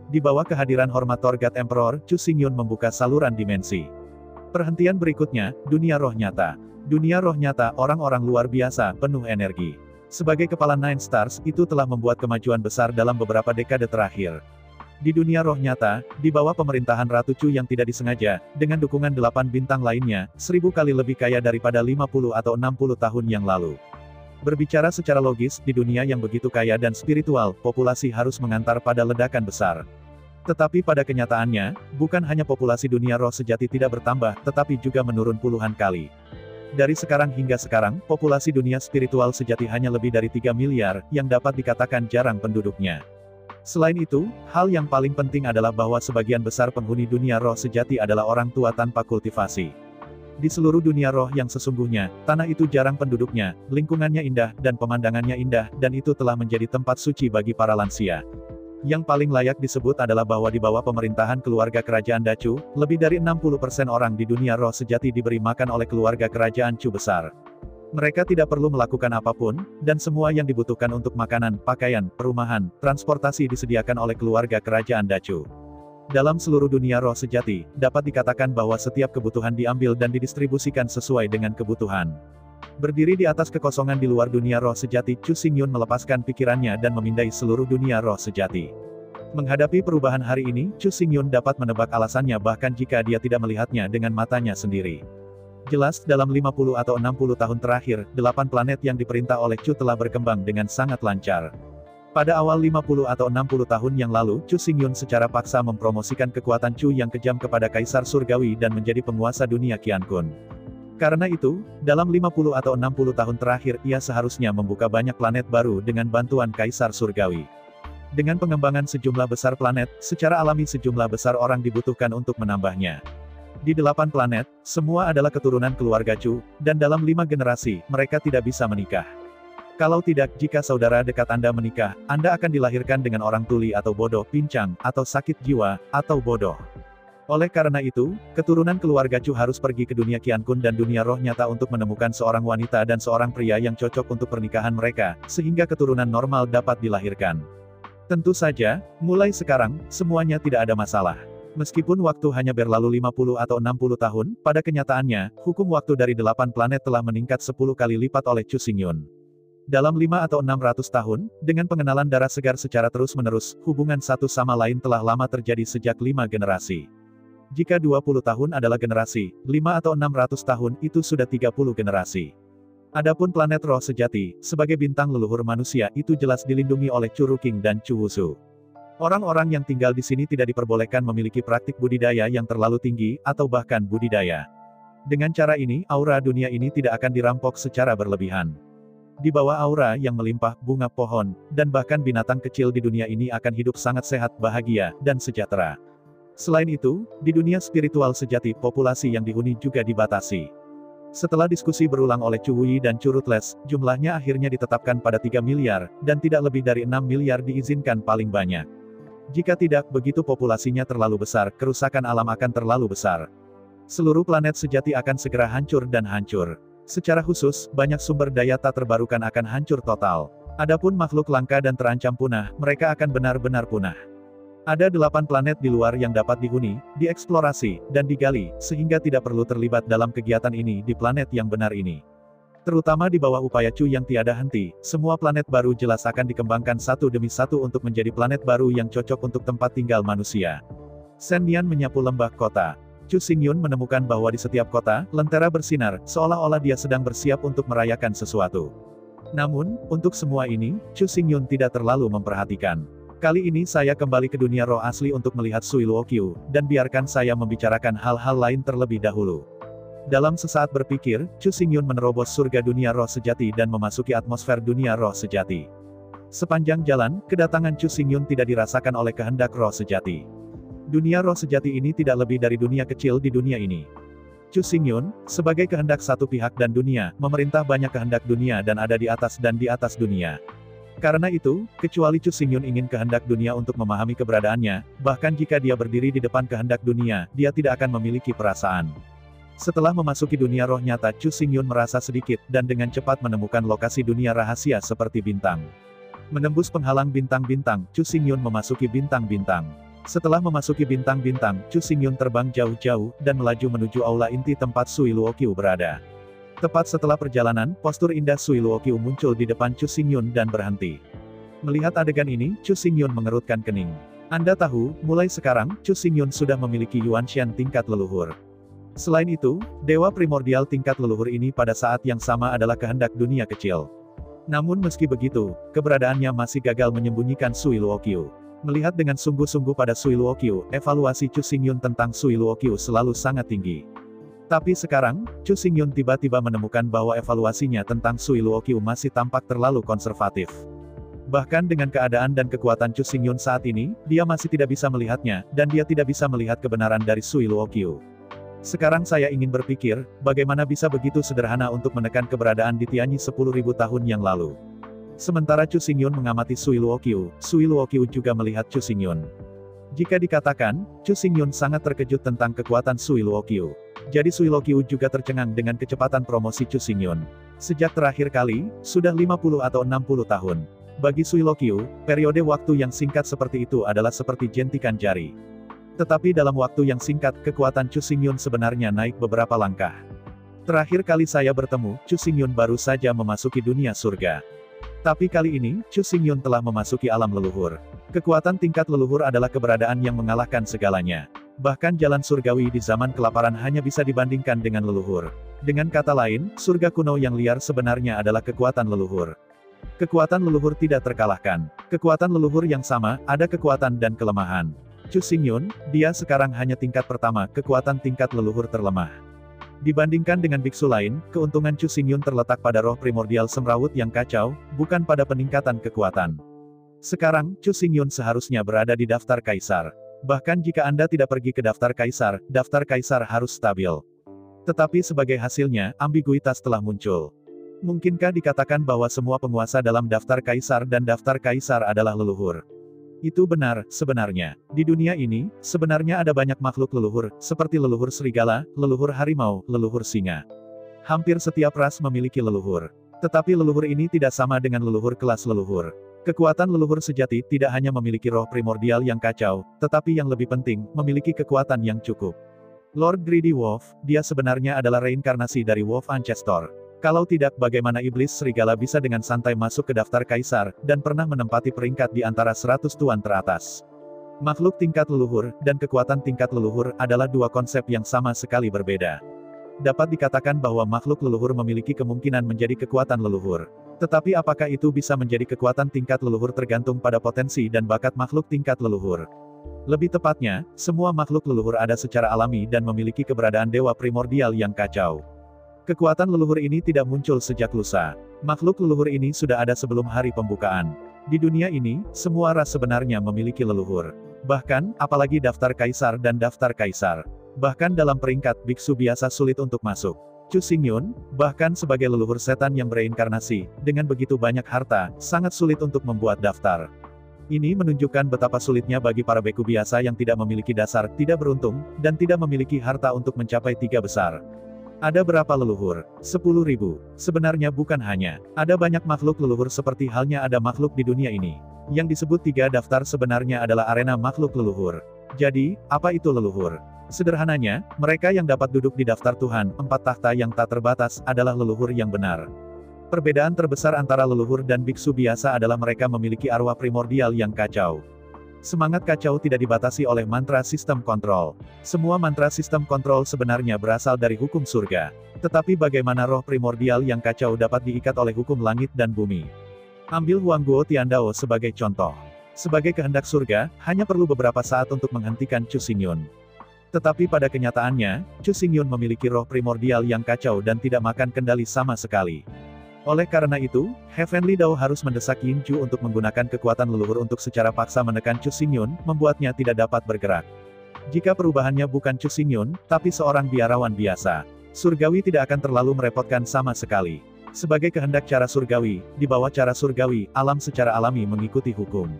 Di bawah kehadiran hormat Torgat Emperor, Chu Xingyun membuka saluran dimensi. Perhentian berikutnya, dunia roh nyata. Dunia roh nyata, orang-orang luar biasa, penuh energi. Sebagai kepala Nine Stars, itu telah membuat kemajuan besar dalam beberapa dekade terakhir. Di dunia roh nyata, di bawah pemerintahan Ratu Chu yang tidak disengaja, dengan dukungan 8 bintang lainnya, 1000 kali lebih kaya daripada 50 atau 60 tahun yang lalu. Berbicara secara logis, di dunia yang begitu kaya dan spiritual, populasi harus mengantar pada ledakan besar. Tetapi pada kenyataannya, bukan hanya populasi dunia roh sejati tidak bertambah, tetapi juga menurun puluhan kali. Dari sekarang hingga sekarang, populasi dunia spiritual sejati hanya lebih dari 3 miliar, yang dapat dikatakan jarang penduduknya. Selain itu, hal yang paling penting adalah bahwa sebagian besar penghuni dunia roh sejati adalah orang tua tanpa kultivasi. Di seluruh dunia roh yang sesungguhnya, tanah itu jarang penduduknya, lingkungannya indah, dan pemandangannya indah, dan itu telah menjadi tempat suci bagi para lansia. Yang paling layak disebut adalah bahwa di bawah pemerintahan keluarga kerajaan Dacu, lebih dari 60% orang di dunia roh sejati diberi makan oleh keluarga kerajaan Chu besar. Mereka tidak perlu melakukan apapun, dan semua yang dibutuhkan untuk makanan, pakaian, perumahan, transportasi disediakan oleh keluarga kerajaan Dacu. Dalam seluruh dunia roh sejati, dapat dikatakan bahwa setiap kebutuhan diambil dan didistribusikan sesuai dengan kebutuhan. Berdiri di atas kekosongan di luar dunia roh sejati, Chu Xingyun melepaskan pikirannya dan memindai seluruh dunia roh sejati. Menghadapi perubahan hari ini, Chu Xingyun dapat menebak alasannya bahkan jika dia tidak melihatnya dengan matanya sendiri. Jelas, dalam 50 atau 60 tahun terakhir, 8 planet yang diperintah oleh Chu telah berkembang dengan sangat lancar. Pada awal 50 atau 60 tahun yang lalu, Chu Xingyun secara paksa mempromosikan kekuatan Chu yang kejam kepada Kaisar Surgawi dan menjadi penguasa dunia Qiankun. Karena itu, dalam 50 atau 60 tahun terakhir, ia seharusnya membuka banyak planet baru dengan bantuan Kaisar Surgawi. Dengan pengembangan sejumlah besar planet, secara alami sejumlah besar orang dibutuhkan untuk menambahnya. Di 8 planet, semua adalah keturunan keluarga Chu, dan dalam 5 generasi, mereka tidak bisa menikah. Kalau tidak, jika saudara dekat Anda menikah, Anda akan dilahirkan dengan orang tuli atau bodoh, pincang, atau sakit jiwa, atau bodoh. Oleh karena itu, keturunan keluarga Chu harus pergi ke dunia Qiankun dan dunia roh nyata untuk menemukan seorang wanita dan seorang pria yang cocok untuk pernikahan mereka, sehingga keturunan normal dapat dilahirkan. Tentu saja, mulai sekarang, semuanya tidak ada masalah. Meskipun waktu hanya berlalu 50 atau 60 tahun, pada kenyataannya, hukum waktu dari 8 planet telah meningkat 10 kali lipat oleh Chu Xingyun. Dalam 5 atau 600 tahun, dengan pengenalan darah segar secara terus-menerus, hubungan satu sama lain telah lama terjadi sejak 5 generasi. Jika 20 tahun adalah generasi, 5 atau 600 tahun itu sudah 30 generasi. Adapun planet roh sejati, sebagai bintang leluhur manusia itu jelas dilindungi oleh Chu Ruking dan Chu Wusu. Orang-orang yang tinggal di sini tidak diperbolehkan memiliki praktik budidaya yang terlalu tinggi, atau bahkan budidaya. Dengan cara ini, aura dunia ini tidak akan dirampok secara berlebihan. Di bawah aura yang melimpah, bunga pohon, dan bahkan binatang kecil di dunia ini akan hidup sangat sehat, bahagia, dan sejahtera. Selain itu, di dunia spiritual sejati, populasi yang dihuni juga dibatasi. Setelah diskusi berulang oleh Chu Wuyi dan Chu Rutles, jumlahnya akhirnya ditetapkan pada 3 miliar, dan tidak lebih dari 6 miliar diizinkan paling banyak. Jika tidak, begitu populasinya terlalu besar, kerusakan alam akan terlalu besar. Seluruh planet sejati akan segera hancur dan hancur. Secara khusus, banyak sumber daya tak terbarukan akan hancur total. Adapun makhluk langka dan terancam punah, mereka akan benar-benar punah. Ada 8 planet di luar yang dapat dihuni, dieksplorasi, dan digali, sehingga tidak perlu terlibat dalam kegiatan ini di planet yang benar ini. Terutama di bawah upaya Chu yang tiada henti, semua planet baru jelas akan dikembangkan satu demi satu untuk menjadi planet baru yang cocok untuk tempat tinggal manusia. Shen Nian menyapu lembah kota. Chu Xingyun menemukan bahwa di setiap kota, lentera bersinar, seolah-olah dia sedang bersiap untuk merayakan sesuatu. Namun, untuk semua ini, Chu Xingyun tidak terlalu memperhatikan. Kali ini saya kembali ke dunia roh asli untuk melihat Sui Luoqiu, dan biarkan saya membicarakan hal-hal lain terlebih dahulu. Dalam sesaat berpikir, Chu Xingyun menerobos surga dunia roh sejati dan memasuki atmosfer dunia roh sejati. Sepanjang jalan, kedatangan Chu Xingyun tidak dirasakan oleh kehendak roh sejati. Dunia roh sejati ini tidak lebih dari dunia kecil di dunia ini. Chu Xingyun, sebagai kehendak satu pihak dan dunia, memerintah banyak kehendak dunia dan ada di atas dan di atas dunia. Karena itu, kecuali Chu Xingyun ingin kehendak dunia untuk memahami keberadaannya, bahkan jika dia berdiri di depan kehendak dunia, dia tidak akan memiliki perasaan. Setelah memasuki dunia roh nyata, Chu Xingyun merasa sedikit, dan dengan cepat menemukan lokasi dunia rahasia seperti bintang. Menembus penghalang bintang-bintang, Chu Xingyun memasuki bintang-bintang. Setelah memasuki bintang-bintang, Chu Xingyun terbang jauh-jauh, dan melaju menuju aula inti tempat Sui Luoqiu berada. Tepat setelah perjalanan, postur indah Sui Luoqiu muncul di depan Chu Xingyun dan berhenti. Melihat adegan ini, Chu Xingyun mengerutkan kening. Anda tahu, mulai sekarang, Chu Xingyun sudah memiliki Yuanshan tingkat leluhur. Selain itu, dewa primordial tingkat leluhur ini pada saat yang sama adalah kehendak dunia kecil. Namun meski begitu, keberadaannya masih gagal menyembunyikan Sui Luoqiu. Melihat dengan sungguh-sungguh pada Sui Luoqiu, evaluasi Chu Xingyun tentang Sui Luoqiu selalu sangat tinggi. Tapi sekarang, Chu Xingyun tiba-tiba menemukan bahwa evaluasinya tentang Sui Luoqiu masih tampak terlalu konservatif. Bahkan dengan keadaan dan kekuatan Chu Xingyun saat ini, dia masih tidak bisa melihatnya, dan dia tidak bisa melihat kebenaran dari Sui Luoqiu. Sekarang saya ingin berpikir, bagaimana bisa begitu sederhana untuk menekan keberadaan di Tianyi 10.000 tahun yang lalu. Sementara Chu Xingyun mengamati Sui Luoqiu juga melihat Chu Xingyun. Jika dikatakan, Chu Xingyun sangat terkejut tentang kekuatan Sui Luoqiu. Jadi Sui Luoqiu juga tercengang dengan kecepatan promosi Chu Xingyun. Sejak terakhir kali, sudah 50 atau 60 tahun. Bagi Sui Luoqiu, periode waktu yang singkat seperti itu adalah seperti jentikan jari. Tetapi dalam waktu yang singkat, kekuatan Chu Xingyun sebenarnya naik beberapa langkah. Terakhir kali saya bertemu, Chu Xingyun baru saja memasuki dunia surga. Tapi kali ini, Chu Xingyun telah memasuki alam leluhur. Kekuatan tingkat leluhur adalah keberadaan yang mengalahkan segalanya. Bahkan jalan surgawi di zaman kelaparan hanya bisa dibandingkan dengan leluhur. Dengan kata lain, surga kuno yang liar sebenarnya adalah kekuatan leluhur. Kekuatan leluhur tidak terkalahkan. Kekuatan leluhur yang sama, ada kekuatan dan kelemahan. Chu Xingyun, dia sekarang hanya tingkat pertama, kekuatan tingkat leluhur terlemah. Dibandingkan dengan biksu lain, keuntungan Chu Xingyun terletak pada roh primordial semrawut yang kacau, bukan pada peningkatan kekuatan. Sekarang, Chu Xingyun seharusnya berada di daftar kaisar. Bahkan jika Anda tidak pergi ke daftar kaisar harus stabil. Tetapi sebagai hasilnya, ambiguitas telah muncul. Mungkinkah dikatakan bahwa semua penguasa dalam daftar kaisar dan daftar kaisar adalah leluhur? Itu benar, sebenarnya. Di dunia ini, sebenarnya ada banyak makhluk leluhur, seperti leluhur serigala, leluhur harimau, leluhur singa. Hampir setiap ras memiliki leluhur. Tetapi leluhur ini tidak sama dengan leluhur kelas leluhur. Kekuatan leluhur sejati tidak hanya memiliki roh primordial yang kacau, tetapi yang lebih penting, memiliki kekuatan yang cukup. Lord Greedy Wolf, dia sebenarnya adalah reinkarnasi dari Wolf Ancestor. Kalau tidak, bagaimana iblis serigala bisa dengan santai masuk ke daftar kaisar, dan pernah menempati peringkat di antara 100 tuan teratas? Makhluk tingkat leluhur, dan kekuatan tingkat leluhur, adalah dua konsep yang sama sekali berbeda. Dapat dikatakan bahwa makhluk leluhur memiliki kemungkinan menjadi kekuatan leluhur. Tetapi apakah itu bisa menjadi kekuatan tingkat leluhur tergantung pada potensi dan bakat makhluk tingkat leluhur. Lebih tepatnya, semua makhluk leluhur ada secara alami dan memiliki keberadaan dewa primordial yang kacau. Kekuatan leluhur ini tidak muncul sejak lusa. Makhluk leluhur ini sudah ada sebelum hari pembukaan. Di dunia ini, semua ras sebenarnya memiliki leluhur. Bahkan, apalagi daftar kaisar dan daftar kaisar. Bahkan dalam peringkat, biksu biasa sulit untuk masuk. Chu Xingyun, bahkan sebagai leluhur setan yang bereinkarnasi, dengan begitu banyak harta, sangat sulit untuk membuat daftar. Ini menunjukkan betapa sulitnya bagi para beku biasa yang tidak memiliki dasar, tidak beruntung, dan tidak memiliki harta untuk mencapai 3 besar. Ada berapa leluhur? 10.000. Sebenarnya bukan hanya. Ada banyak makhluk leluhur seperti halnya ada makhluk di dunia ini. Yang disebut 3 daftar sebenarnya adalah arena makhluk leluhur. Jadi, apa itu leluhur? Sederhananya, mereka yang dapat duduk di daftar Tuhan, 4 tahta yang tak terbatas, adalah leluhur yang benar. Perbedaan terbesar antara leluhur dan biksu biasa adalah mereka memiliki arwah primordial yang kacau. Semangat kacau tidak dibatasi oleh mantra sistem kontrol. Semua mantra sistem kontrol sebenarnya berasal dari hukum surga. Tetapi bagaimana roh primordial yang kacau dapat diikat oleh hukum langit dan bumi? Ambil Huangguo Tiandao sebagai contoh. Sebagai kehendak surga, hanya perlu beberapa saat untuk menghentikan Chu Xingyun. Tetapi pada kenyataannya, Chu Xingyun memiliki roh primordial yang kacau dan tidak makan kendali sama sekali. Oleh karena itu, Heavenly Dao harus mendesak Yin Ju untuk menggunakan kekuatan leluhur untuk secara paksa menekan Chu Xingyun, membuatnya tidak dapat bergerak. Jika perubahannya bukan Chu Xingyun, tapi seorang biarawan biasa, surgawi tidak akan terlalu merepotkan sama sekali. Sebagai kehendak cara surgawi, di bawah cara surgawi, alam secara alami mengikuti hukum.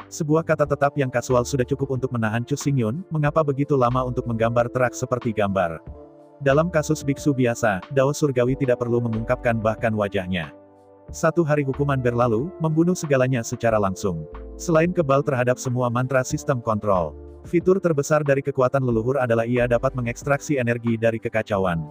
Sebuah kata tetap yang kasual sudah cukup untuk menahan Chu Xingyun, mengapa begitu lama untuk menggambar terak seperti gambar? Dalam kasus biksu biasa, Dao surgawi tidak perlu mengungkapkan bahkan wajahnya. 1 hari hukuman berlalu, membunuh segalanya secara langsung. Selain kebal terhadap semua mantra sistem kontrol, fitur terbesar dari kekuatan leluhur adalah ia dapat mengekstraksi energi dari kekacauan.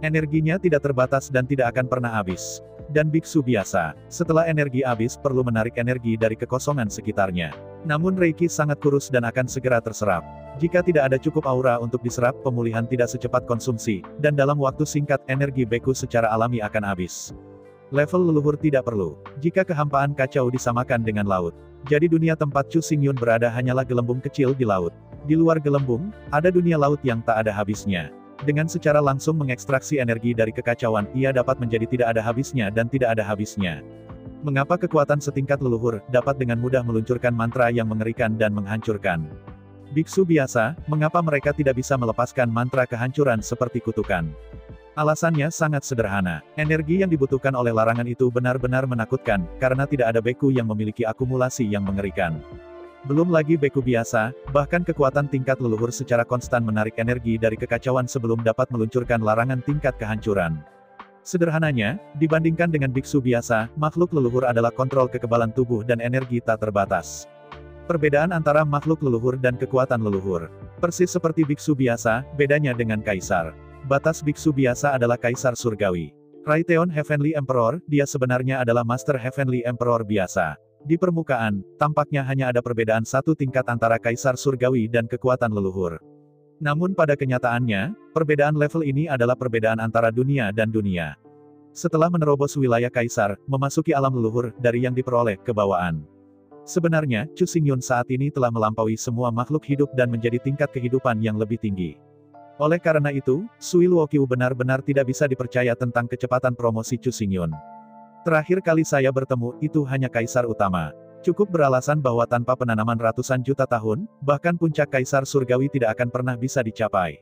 Energinya tidak terbatas dan tidak akan pernah habis. Dan biksu biasa, setelah energi habis perlu menarik energi dari kekosongan sekitarnya. Namun Reiki sangat kurus dan akan segera terserap. Jika tidak ada cukup aura untuk diserap, pemulihan tidak secepat konsumsi, dan dalam waktu singkat energi beku secara alami akan habis. Level leluhur tidak perlu. Jika kehampaan kacau disamakan dengan laut, jadi dunia tempat Chu Xingyun berada hanyalah gelembung kecil di laut. Di luar gelembung, ada dunia laut yang tak ada habisnya. Dengan secara langsung mengekstraksi energi dari kekacauan, ia dapat menjadi tidak ada habisnya dan tidak ada habisnya. Mengapa kekuatan setingkat leluhur dapat dengan mudah meluncurkan mantra yang mengerikan dan menghancurkan? Biksu biasa, mengapa mereka tidak bisa melepaskan mantra kehancuran seperti kutukan? Alasannya sangat sederhana. Energi yang dibutuhkan oleh larangan itu benar-benar menakutkan, karena tidak ada beku yang memiliki akumulasi yang mengerikan. Belum lagi beku biasa, bahkan kekuatan tingkat leluhur secara konstan menarik energi dari kekacauan sebelum dapat meluncurkan larangan tingkat kehancuran. Sederhananya, dibandingkan dengan biksu biasa, makhluk leluhur adalah kontrol kekebalan tubuh dan energi tak terbatas. Perbedaan antara makhluk leluhur dan kekuatan leluhur. Persis seperti biksu biasa, bedanya dengan kaisar. Batas biksu biasa adalah kaisar surgawi. Raytheon Heavenly Emperor, dia sebenarnya adalah Master Heavenly Emperor biasa. Di permukaan, tampaknya hanya ada perbedaan satu tingkat antara Kaisar Surgawi dan kekuatan leluhur. Namun pada kenyataannya, perbedaan level ini adalah perbedaan antara dunia dan dunia. Setelah menerobos wilayah Kaisar, memasuki alam leluhur, dari yang diperoleh kebawaan. Sebenarnya, Chu Xingyun saat ini telah melampaui semua makhluk hidup dan menjadi tingkat kehidupan yang lebih tinggi. Oleh karena itu, Sui Luoqiu benar-benar tidak bisa dipercaya tentang kecepatan promosi Chu Xingyun. Terakhir kali saya bertemu, itu hanya Kaisar Utama. Cukup beralasan bahwa tanpa penanaman ratusan juta tahun, bahkan puncak Kaisar Surgawi tidak akan pernah bisa dicapai.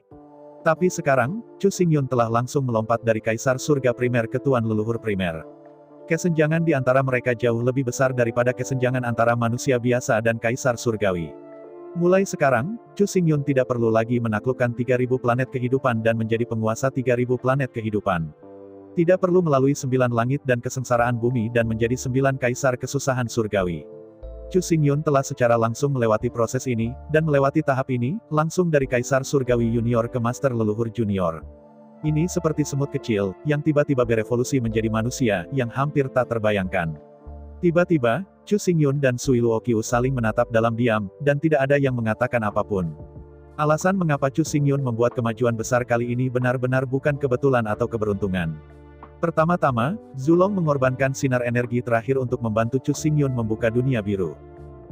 Tapi sekarang, Chu Xingyun telah langsung melompat dari Kaisar Surga Primer ke Tuan Leluhur Primer. Kesenjangan di antara mereka jauh lebih besar daripada kesenjangan antara manusia biasa dan Kaisar Surgawi. Mulai sekarang, Chu Xingyun tidak perlu lagi menaklukkan 3.000 planet kehidupan dan menjadi penguasa 3.000 planet kehidupan. Tidak perlu melalui 9 langit dan kesengsaraan bumi dan menjadi 9 kaisar kesusahan surgawi. Chu Xingyun telah secara langsung melewati proses ini, dan melewati tahap ini, langsung dari Kaisar Surgawi Junior ke Master Leluhur Junior. Ini seperti semut kecil, yang tiba-tiba berevolusi menjadi manusia, yang hampir tak terbayangkan. Tiba-tiba, Chu Xingyun dan Sui Luoqiu saling menatap dalam diam, dan tidak ada yang mengatakan apapun. Alasan mengapa Chu Xingyun membuat kemajuan besar kali ini benar-benar bukan kebetulan atau keberuntungan. Pertama-tama, Zulong mengorbankan sinar energi terakhir untuk membantu Chu Xingyun membuka dunia biru.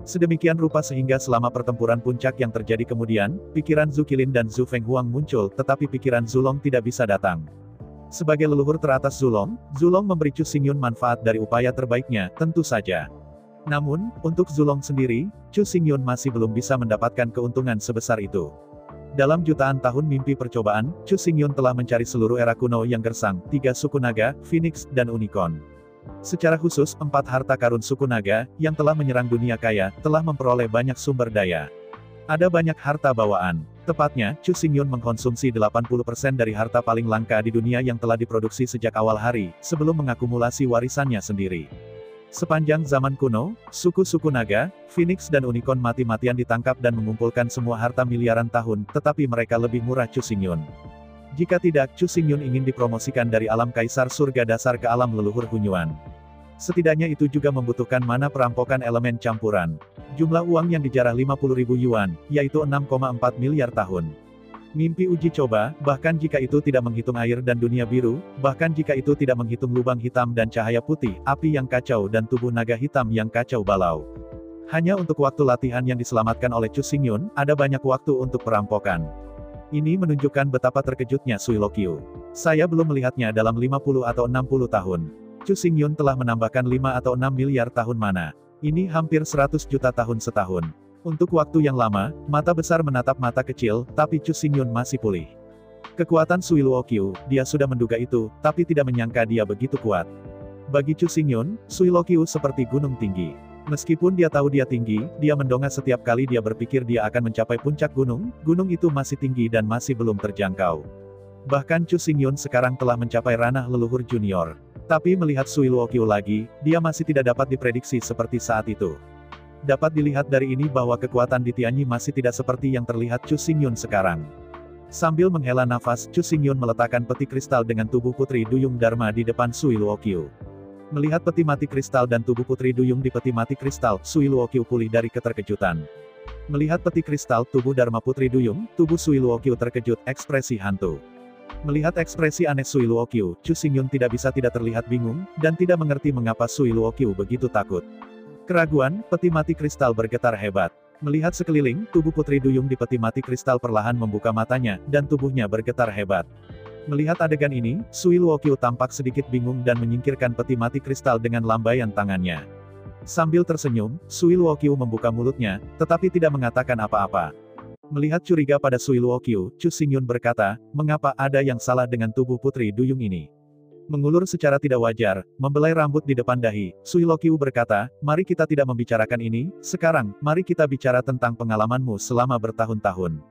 Sedemikian rupa sehingga selama pertempuran puncak yang terjadi kemudian, pikiran Zhu Qilin dan Zhu Fenghuang muncul, tetapi pikiran Zulong tidak bisa datang. Sebagai leluhur teratas Zulong, Zulong memberi Chu Xingyun manfaat dari upaya terbaiknya, tentu saja. Namun, untuk Zulong sendiri, Chu Xingyun masih belum bisa mendapatkan keuntungan sebesar itu. Dalam jutaan tahun mimpi percobaan, Chu Xingyun telah mencari seluruh era kuno yang gersang, 3 suku naga, Phoenix, dan Unicorn. Secara khusus, 4 harta karun suku naga, yang telah menyerang dunia kaya, telah memperoleh banyak sumber daya. Ada banyak harta bawaan. Tepatnya, Chu Xingyun mengkonsumsi 80% dari harta paling langka di dunia yang telah diproduksi sejak awal hari, sebelum mengakumulasi warisannya sendiri. Sepanjang zaman kuno, suku-suku naga, Phoenix dan Unicorn mati-matian ditangkap dan mengumpulkan semua harta miliaran tahun, tetapi mereka lebih murah Chu Xingyun. Jika tidak, Chu Xingyun ingin dipromosikan dari alam Kaisar Surga Dasar ke alam leluhur Hunyuan. Setidaknya itu juga membutuhkan mana perampokan elemen campuran. Jumlah uang yang dijarah 50.000 yuan, yaitu 6,4 miliar tahun. Mimpi uji coba, bahkan jika itu tidak menghitung air dan dunia biru, bahkan jika itu tidak menghitung lubang hitam dan cahaya putih, api yang kacau dan tubuh naga hitam yang kacau balau. Hanya untuk waktu latihan yang diselamatkan oleh Chu Xingyun, ada banyak waktu untuk perampokan. Ini menunjukkan betapa terkejutnya Sui Luoqiu. Saya belum melihatnya dalam 50 atau 60 tahun. Chu Xingyun telah menambahkan 5 atau 6 miliar tahun mana. Ini hampir 100 juta tahun setahun. Untuk waktu yang lama, mata besar menatap mata kecil, tapi Chu Xingyun masih pulih. Kekuatan Sui Luoqiu, dia sudah menduga itu, tapi tidak menyangka dia begitu kuat. Bagi Chu Xingyun, Sui Luoqiu seperti gunung tinggi. Meskipun dia tahu dia tinggi, dia mendongak setiap kali dia berpikir dia akan mencapai puncak gunung, gunung itu masih tinggi dan masih belum terjangkau. Bahkan Chu Xingyun sekarang telah mencapai ranah leluhur junior. Tapi melihat Sui Luoqiu lagi, dia masih tidak dapat diprediksi seperti saat itu. Dapat dilihat dari ini bahwa kekuatan di Tianyi masih tidak seperti yang terlihat Chu Xingyun sekarang. Sambil menghela nafas, Chu Xingyun meletakkan peti kristal dengan tubuh Putri Duyung Dharma di depan Sui Luoqiu. Melihat peti mati kristal dan tubuh Putri Duyung di peti mati kristal, Sui Luoqiu pulih dari keterkejutan. Melihat peti kristal, tubuh Dharma Putri Duyung, tubuh Sui Luoqiu terkejut, ekspresi hantu. Melihat ekspresi aneh Sui Luoqiu, Chu Xingyun tidak bisa tidak terlihat bingung, dan tidak mengerti mengapa Sui Luoqiu begitu takut. Keraguan, peti mati kristal bergetar hebat. Melihat sekeliling, tubuh Putri Duyung di peti mati kristal perlahan membuka matanya, dan tubuhnya bergetar hebat. Melihat adegan ini, Sui Luoqiu tampak sedikit bingung dan menyingkirkan peti mati kristal dengan lambaian tangannya. Sambil tersenyum, Sui Luoqiu membuka mulutnya, tetapi tidak mengatakan apa-apa. Melihat curiga pada Sui Luoqiu, Chu Xingyun berkata, mengapa ada yang salah dengan tubuh Putri Duyung ini? Mengulur secara tidak wajar, membelai rambut di depan dahi, Sui Luoqiu berkata, mari kita tidak membicarakan ini, sekarang, mari kita bicara tentang pengalamanmu selama bertahun-tahun.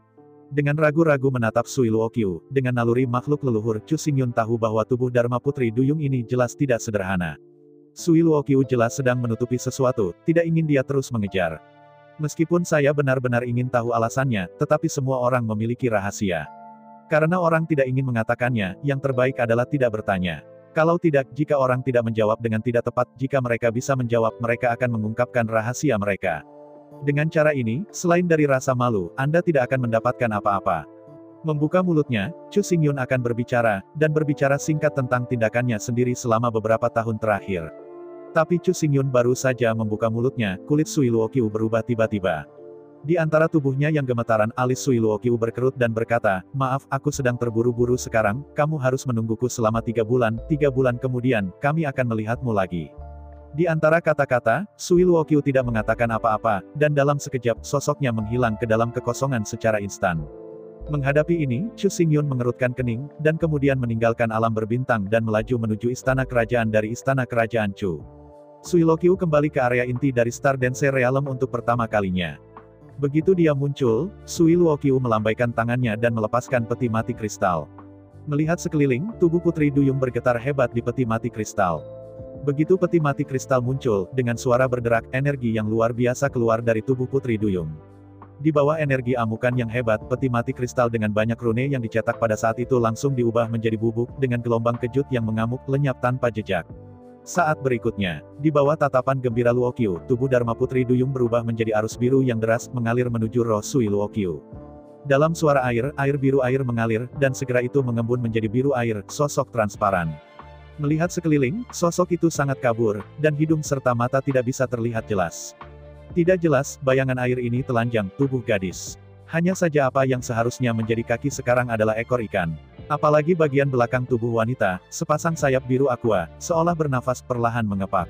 Dengan ragu-ragu menatap Sui Luoqiu, dengan naluri makhluk leluhur, Chu Xingyun tahu bahwa tubuh Dharma Putri Duyung ini jelas tidak sederhana. Sui Luoqiu jelas sedang menutupi sesuatu, tidak ingin dia terus mengejar. Meskipun saya benar-benar ingin tahu alasannya, tetapi semua orang memiliki rahasia. Karena orang tidak ingin mengatakannya, yang terbaik adalah tidak bertanya. Kalau tidak, jika orang tidak menjawab dengan tidak tepat, jika mereka bisa menjawab, mereka akan mengungkapkan rahasia mereka. Dengan cara ini, selain dari rasa malu, Anda tidak akan mendapatkan apa-apa. Membuka mulutnya, Chu Xingyun akan berbicara, dan berbicara singkat tentang tindakannya sendiri selama beberapa tahun terakhir. Tapi Chu Xingyun baru saja membuka mulutnya, kulit Sui Luoqiu berubah tiba-tiba. Di antara tubuhnya yang gemetaran, alis Sui Luoqiu berkerut dan berkata, "Maaf, aku sedang terburu-buru sekarang, kamu harus menungguku selama 3 bulan, 3 bulan kemudian, kami akan melihatmu lagi." Di antara kata-kata, Sui Luoqiu tidak mengatakan apa-apa, dan dalam sekejap, sosoknya menghilang ke dalam kekosongan secara instan. Menghadapi ini, Chu Xingyun mengerutkan kening, dan kemudian meninggalkan alam berbintang dan melaju menuju istana kerajaan dari istana kerajaan Chu. Sui Luoqiu kembali ke area inti dari Star Dance Realm untuk pertama kalinya. Begitu dia muncul, Sui Luoqiu melambaikan tangannya dan melepaskan peti mati kristal. Melihat sekeliling, tubuh Putri Duyung bergetar hebat di peti mati kristal. Begitu peti mati kristal muncul, dengan suara berderak, energi yang luar biasa keluar dari tubuh Putri Duyung. Di bawah energi amukan yang hebat, peti mati kristal dengan banyak rune yang dicetak pada saat itu langsung diubah menjadi bubuk, dengan gelombang kejut yang mengamuk, lenyap tanpa jejak. Saat berikutnya, di bawah tatapan gembira Luoqiu, tubuh Dharma Putri Duyung berubah menjadi arus biru yang deras, mengalir menuju roh Sui Luoqiu. Dalam suara air biru air mengalir, dan segera itu mengembun menjadi biru air, sosok transparan. Melihat sekeliling, sosok itu sangat kabur, dan hidung serta mata tidak bisa terlihat jelas. Tidak jelas, bayangan air ini telanjang, tubuh gadis. Hanya saja apa yang seharusnya menjadi kaki sekarang adalah ekor ikan. Apalagi bagian belakang tubuh wanita, sepasang sayap biru aqua, seolah bernafas perlahan mengepak.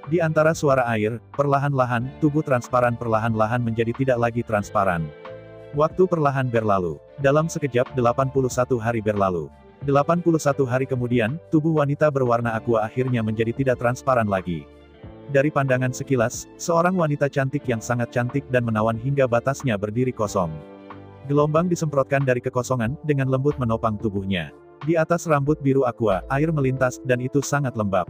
Di antara suara air, perlahan-lahan, tubuh transparan perlahan-lahan menjadi tidak lagi transparan. Waktu perlahan berlalu. Dalam sekejap, 81 hari berlalu. 81 hari kemudian, tubuh wanita berwarna aqua akhirnya menjadi tidak transparan lagi. Dari pandangan sekilas, seorang wanita cantik yang sangat cantik dan menawan hingga batasnya berdiri kosong. Gelombang disemprotkan dari kekosongan, dengan lembut menopang tubuhnya. Di atas rambut biru aqua, air melintas, dan itu sangat lembab.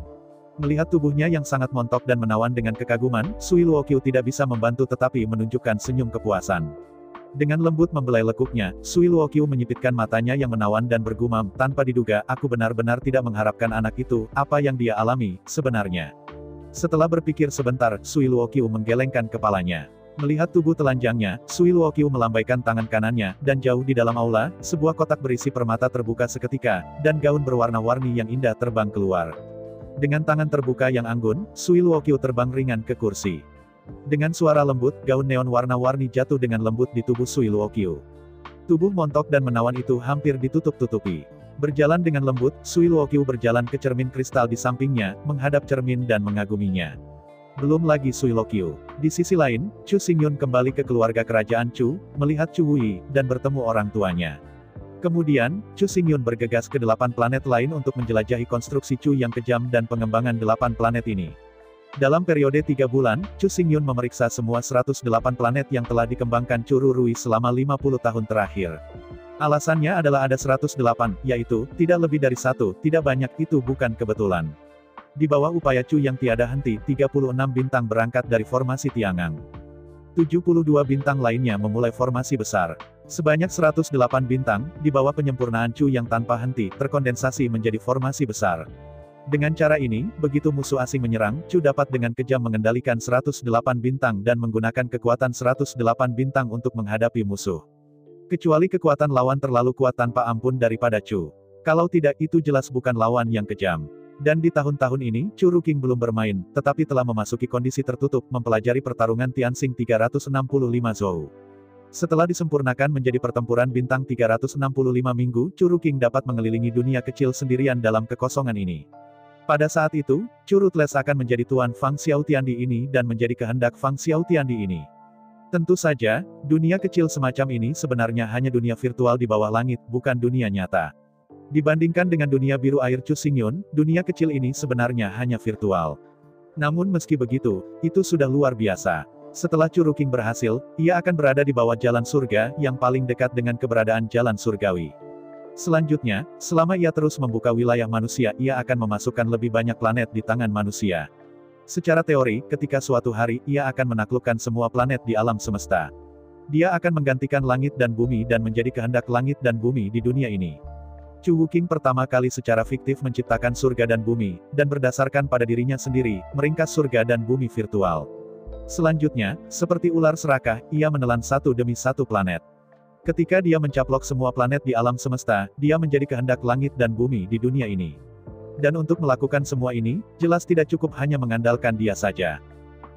Melihat tubuhnya yang sangat montok dan menawan dengan kekaguman, Sui Luoqiu tidak bisa membantu tetapi menunjukkan senyum kepuasan. Dengan lembut membelai lekuknya, Sui Luoqiu menyipitkan matanya yang menawan dan bergumam, tanpa diduga, aku benar-benar tidak mengharapkan anak itu, apa yang dia alami, sebenarnya. Setelah berpikir sebentar, Sui Luoqiu menggelengkan kepalanya. Melihat tubuh telanjangnya, Sui Luoqiu melambaikan tangan kanannya, dan jauh di dalam aula, sebuah kotak berisi permata terbuka seketika, dan gaun berwarna-warni yang indah terbang keluar. Dengan tangan terbuka yang anggun, Sui Luoqiu terbang ringan ke kursi. Dengan suara lembut, gaun neon warna-warni jatuh dengan lembut di tubuh Sui Luoqiu. Tubuh montok dan menawan itu hampir ditutup-tutupi. Berjalan dengan lembut, Sui Luoqiu berjalan ke cermin kristal di sampingnya, menghadap cermin dan mengaguminya. Belum lagi Sui Luoqiu. Di sisi lain, Chu Xingyun kembali ke keluarga kerajaan Chu, melihat Chu Wui, dan bertemu orang tuanya. Kemudian, Chu Xingyun bergegas ke 8 planet lain untuk menjelajahi konstruksi Chu yang kejam dan pengembangan 8 planet ini. Dalam periode 3 bulan, Chu Xingyun memeriksa semua 108 planet yang telah dikembangkan Chu Rurui selama 50 tahun terakhir. Alasannya adalah ada 108, yaitu, tidak lebih dari 1, tidak banyak, itu bukan kebetulan. Di bawah upaya Chu yang tiada henti, 36 bintang berangkat dari formasi Tiangang. 72 bintang lainnya memulai formasi besar. Sebanyak 108 bintang, di bawah penyempurnaan Chu yang tanpa henti, terkondensasi menjadi formasi besar. Dengan cara ini, begitu musuh asing menyerang, Chu dapat dengan kejam mengendalikan 108 bintang dan menggunakan kekuatan 108 bintang untuk menghadapi musuh. Kecuali kekuatan lawan terlalu kuat tanpa ampun daripada Chu. Kalau tidak, itu jelas bukan lawan yang kejam. Dan di tahun-tahun ini, Chu Ruking belum bermain, tetapi telah memasuki kondisi tertutup, mempelajari pertarungan Tianxing 365 Zou. Setelah disempurnakan menjadi pertempuran bintang 365 minggu, Chu Ruking dapat mengelilingi dunia kecil sendirian dalam kekosongan ini. Pada saat itu, Chu Ruthless akan menjadi tuan Fang Xiaotiandi ini dan menjadi kehendak Fang Xiaotiandi ini. Tentu saja, dunia kecil semacam ini sebenarnya hanya dunia virtual di bawah langit, bukan dunia nyata. Dibandingkan dengan dunia biru air Chu Xingyun, dunia kecil ini sebenarnya hanya virtual. Namun meski begitu, itu sudah luar biasa. Setelah Chu Ruking berhasil, ia akan berada di bawah jalan surga, yang paling dekat dengan keberadaan jalan surgawi. Selanjutnya, selama ia terus membuka wilayah manusia, ia akan memasukkan lebih banyak planet di tangan manusia. Secara teori, ketika suatu hari, ia akan menaklukkan semua planet di alam semesta. Dia akan menggantikan langit dan bumi dan menjadi kehendak langit dan bumi di dunia ini. Chu Wuking pertama kali secara fiktif menciptakan surga dan bumi, dan berdasarkan pada dirinya sendiri, meringkas surga dan bumi virtual. Selanjutnya, seperti ular serakah, ia menelan satu demi satu planet. Ketika dia mencaplok semua planet di alam semesta, dia menjadi kehendak langit dan bumi di dunia ini. Dan untuk melakukan semua ini, jelas tidak cukup hanya mengandalkan dia saja.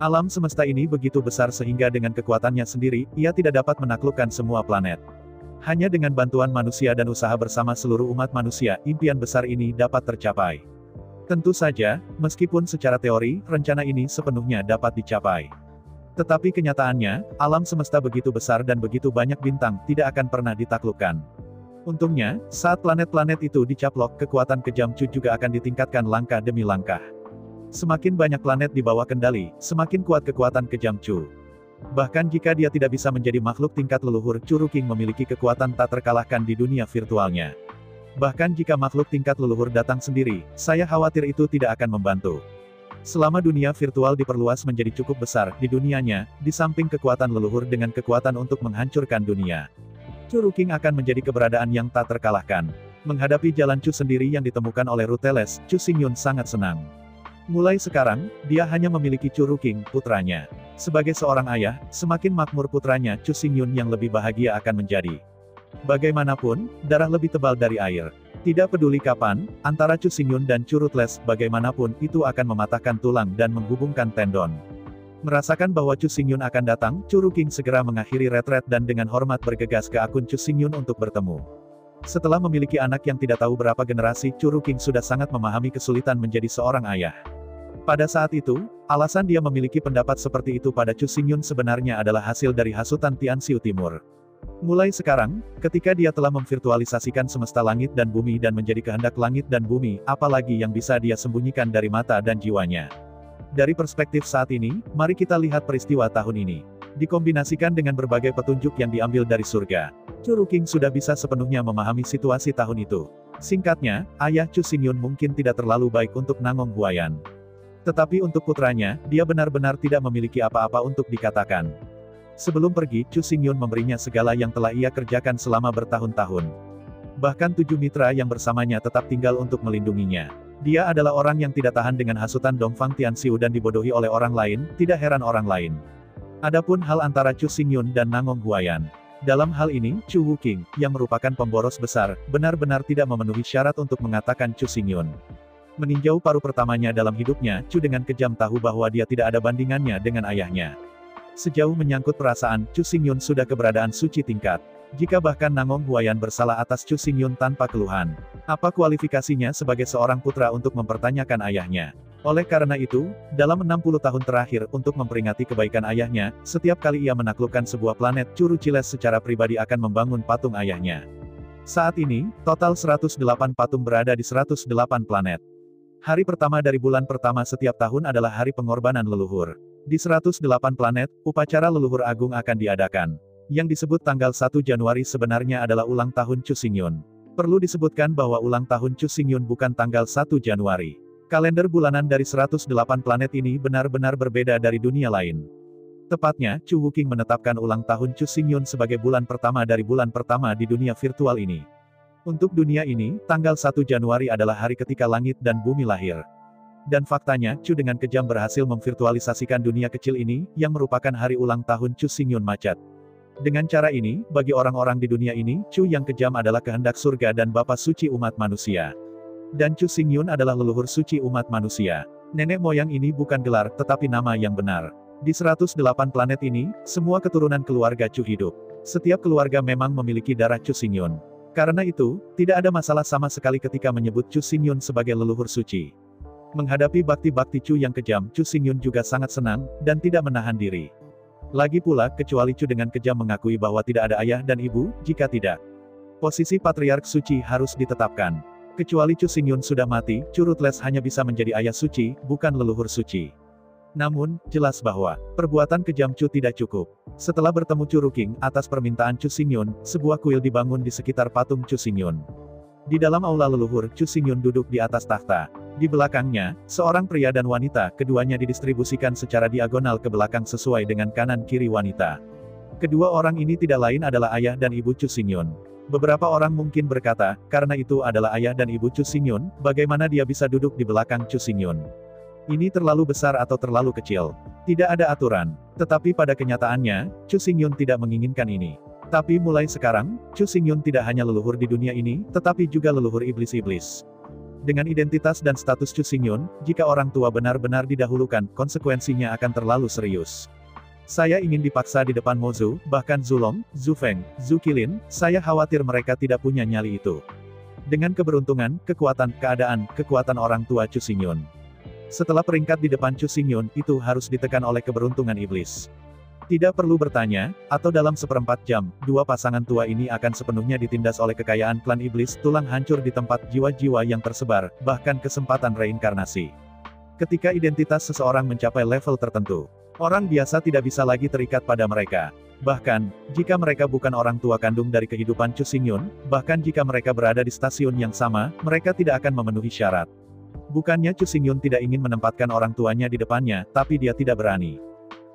Alam semesta ini begitu besar sehingga dengan kekuatannya sendiri, ia tidak dapat menaklukkan semua planet. Hanya dengan bantuan manusia dan usaha bersama seluruh umat manusia, impian besar ini dapat tercapai. Tentu saja, meskipun secara teori, rencana ini sepenuhnya dapat dicapai. Tetapi kenyataannya, alam semesta begitu besar dan begitu banyak bintang, tidak akan pernah ditaklukkan. Untungnya, saat planet-planet itu dicaplok, kekuatan kejam Chu juga akan ditingkatkan langkah demi langkah. Semakin banyak planet di bawah kendali, semakin kuat kekuatan kejam Chu. Bahkan jika dia tidak bisa menjadi makhluk tingkat leluhur, Chu Ruking memiliki kekuatan tak terkalahkan di dunia virtualnya. Bahkan jika makhluk tingkat leluhur datang sendiri, saya khawatir itu tidak akan membantu. Selama dunia virtual diperluas menjadi cukup besar, di dunianya, di samping kekuatan leluhur dengan kekuatan untuk menghancurkan dunia, Chu Ruking akan menjadi keberadaan yang tak terkalahkan. Menghadapi jalan Chu sendiri yang ditemukan oleh Ruthless, Chu Xingyun sangat senang. Mulai sekarang, dia hanya memiliki Chu Ruking, putranya. Sebagai seorang ayah, semakin makmur putranya, Chu Xingyun yang lebih bahagia akan menjadi. Bagaimanapun, darah lebih tebal dari air. Tidak peduli kapan, antara Chu Xingyun dan Chu Ruthless, bagaimanapun itu akan mematahkan tulang dan menghubungkan tendon. Merasakan bahwa Chu Xingyun akan datang, Chu Ruking segera mengakhiri retret dan dengan hormat bergegas ke akun Chu Xingyun untuk bertemu. Setelah memiliki anak yang tidak tahu berapa generasi, Chu Ruking sudah sangat memahami kesulitan menjadi seorang ayah. Pada saat itu, alasan dia memiliki pendapat seperti itu pada Chu Xingyun sebenarnya adalah hasil dari hasutan Tianxiu Timur. Mulai sekarang, ketika dia telah memvirtualisasikan semesta langit dan bumi dan menjadi kehendak langit dan bumi, apalagi yang bisa dia sembunyikan dari mata dan jiwanya. Dari perspektif saat ini, mari kita lihat peristiwa tahun ini. Dikombinasikan dengan berbagai petunjuk yang diambil dari surga, Chu Ruking sudah bisa sepenuhnya memahami situasi tahun itu. Singkatnya, ayah Chu Xingyun mungkin tidak terlalu baik untuk Nangong Huayan. Tetapi untuk putranya, dia benar-benar tidak memiliki apa-apa untuk dikatakan. Sebelum pergi, Chu Xingyun memberinya segala yang telah ia kerjakan selama bertahun-tahun. Bahkan 7 mitra yang bersamanya tetap tinggal untuk melindunginya. Dia adalah orang yang tidak tahan dengan hasutan Dongfang Tianxiu dan dibodohi oleh orang lain, tidak heran orang lain. Adapun hal antara Chu Xingyun dan Nangong Huayan. Dalam hal ini, Chu Wuking, yang merupakan pemboros besar, benar-benar tidak memenuhi syarat untuk mengatakan Chu Xingyun. Meninjau paruh pertamanya dalam hidupnya, Chu dengan kejam tahu bahwa dia tidak ada bandingannya dengan ayahnya. Sejauh menyangkut perasaan, Chu Xingyun sudah keberadaan suci tingkat. Jika bahkan Nangong Huayan bersalah atas Chu Xingyun tanpa keluhan, apa kualifikasinya sebagai seorang putra untuk mempertanyakan ayahnya? Oleh karena itu, dalam 60 tahun terakhir, untuk memperingati kebaikan ayahnya, setiap kali ia menaklukkan sebuah planet, Chu Ruchiles secara pribadi akan membangun patung ayahnya. Saat ini, total 108 patung berada di 108 planet. Hari pertama dari bulan pertama setiap tahun adalah hari pengorbanan leluhur. Di 108 planet, upacara leluhur agung akan diadakan. Yang disebut tanggal 1 Januari sebenarnya adalah ulang tahun Chu Xingyun. Perlu disebutkan bahwa ulang tahun Chu Xingyun bukan tanggal 1 Januari. Kalender bulanan dari 108 planet ini benar-benar berbeda dari dunia lain. Tepatnya, Chu Wuking menetapkan ulang tahun Chu Xingyun sebagai bulan pertama dari bulan pertama di dunia virtual ini. Untuk dunia ini, tanggal 1 Januari adalah hari ketika langit dan bumi lahir. Dan faktanya, Chu dengan kejam berhasil memvirtualisasikan dunia kecil ini, yang merupakan hari ulang tahun Chu Xingyun macet. Dengan cara ini, bagi orang-orang di dunia ini, Chu yang kejam adalah kehendak surga dan bapa suci umat manusia. Dan Chu Xingyun adalah leluhur suci umat manusia. Nenek moyang ini bukan gelar, tetapi nama yang benar. Di 108 planet ini, semua keturunan keluarga Chu hidup. Setiap keluarga memang memiliki darah Chu Xingyun. Karena itu, tidak ada masalah sama sekali ketika menyebut Chu Xingyun sebagai leluhur suci. Menghadapi bakti-bakti Chu yang kejam, Chu Xingyun juga sangat senang, dan tidak menahan diri. Lagi pula, kecuali Chu dengan kejam mengakui bahwa tidak ada ayah dan ibu, jika tidak, posisi patriark suci harus ditetapkan. Kecuali Chu Xingyun sudah mati, Chu Ruthless hanya bisa menjadi ayah suci, bukan leluhur suci. Namun, jelas bahwa perbuatan kejam Chu tidak cukup. Setelah bertemu Chu Ruking, atas permintaan Chu Xingyun, sebuah kuil dibangun di sekitar patung Chu Xingyun. Di dalam aula leluhur, Chu Xingyun duduk di atas takhta. Di belakangnya, seorang pria dan wanita, keduanya didistribusikan secara diagonal ke belakang sesuai dengan kanan kiri wanita. Kedua orang ini tidak lain adalah ayah dan ibu Chu Xingyun. Beberapa orang mungkin berkata, karena itu adalah ayah dan ibu Chu Xingyun, bagaimana dia bisa duduk di belakang Chu Xingyun? Ini terlalu besar atau terlalu kecil? Tidak ada aturan. Tetapi pada kenyataannya, Chu Xingyun tidak menginginkan ini. Tapi mulai sekarang, Chu Xingyun tidak hanya leluhur di dunia ini, tetapi juga leluhur iblis-iblis. Dengan identitas dan status Chu Xingyun, jika orang tua benar-benar didahulukan, konsekuensinya akan terlalu serius. Saya ingin dipaksa di depan Mo Zhu, bahkan Zulong, Zhu Feng, Zhu Qilin, saya khawatir mereka tidak punya nyali itu. Dengan keberuntungan, kekuatan orang tua Chu Xingyun. Setelah peringkat di depan Chu Xingyun, itu harus ditekan oleh keberuntungan iblis. Tidak perlu bertanya, atau dalam seperempat jam, dua pasangan tua ini akan sepenuhnya ditindas oleh kekayaan klan iblis, tulang hancur di tempat jiwa-jiwa yang tersebar, bahkan kesempatan reinkarnasi. Ketika identitas seseorang mencapai level tertentu, orang biasa tidak bisa lagi terikat pada mereka. Bahkan, jika mereka bukan orang tua kandung dari kehidupan Chu Xingyun, bahkan jika mereka berada di stasiun yang sama, mereka tidak akan memenuhi syarat. Bukannya Chu Xingyun tidak ingin menempatkan orang tuanya di depannya, tapi dia tidak berani.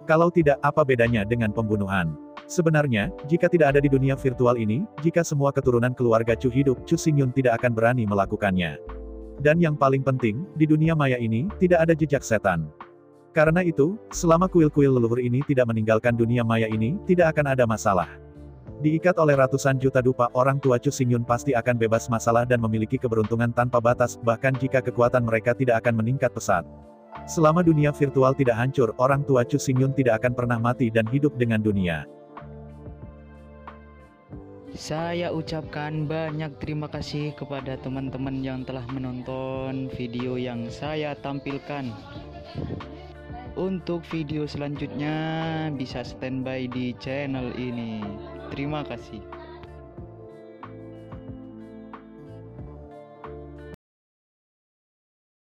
Kalau tidak, apa bedanya dengan pembunuhan? Sebenarnya, jika tidak ada di dunia virtual ini, jika semua keturunan keluarga Chu hidup, Chu Xingyun tidak akan berani melakukannya. Dan yang paling penting, di dunia maya ini, tidak ada jejak setan. Karena itu, selama kuil-kuil leluhur ini tidak meninggalkan dunia maya ini, tidak akan ada masalah. Diikat oleh ratusan juta dupa, orang tua Chu Xingyun pasti akan bebas masalah dan memiliki keberuntungan tanpa batas, bahkan jika kekuatan mereka tidak akan meningkat pesat. Selama dunia virtual tidak hancur, orang tua Chu Xingyun tidak akan pernah mati dan hidup dengan dunia. Saya ucapkan banyak terima kasih kepada teman-teman yang telah menonton video yang saya tampilkan. Untuk video selanjutnya bisa standby di channel ini. Terima kasih.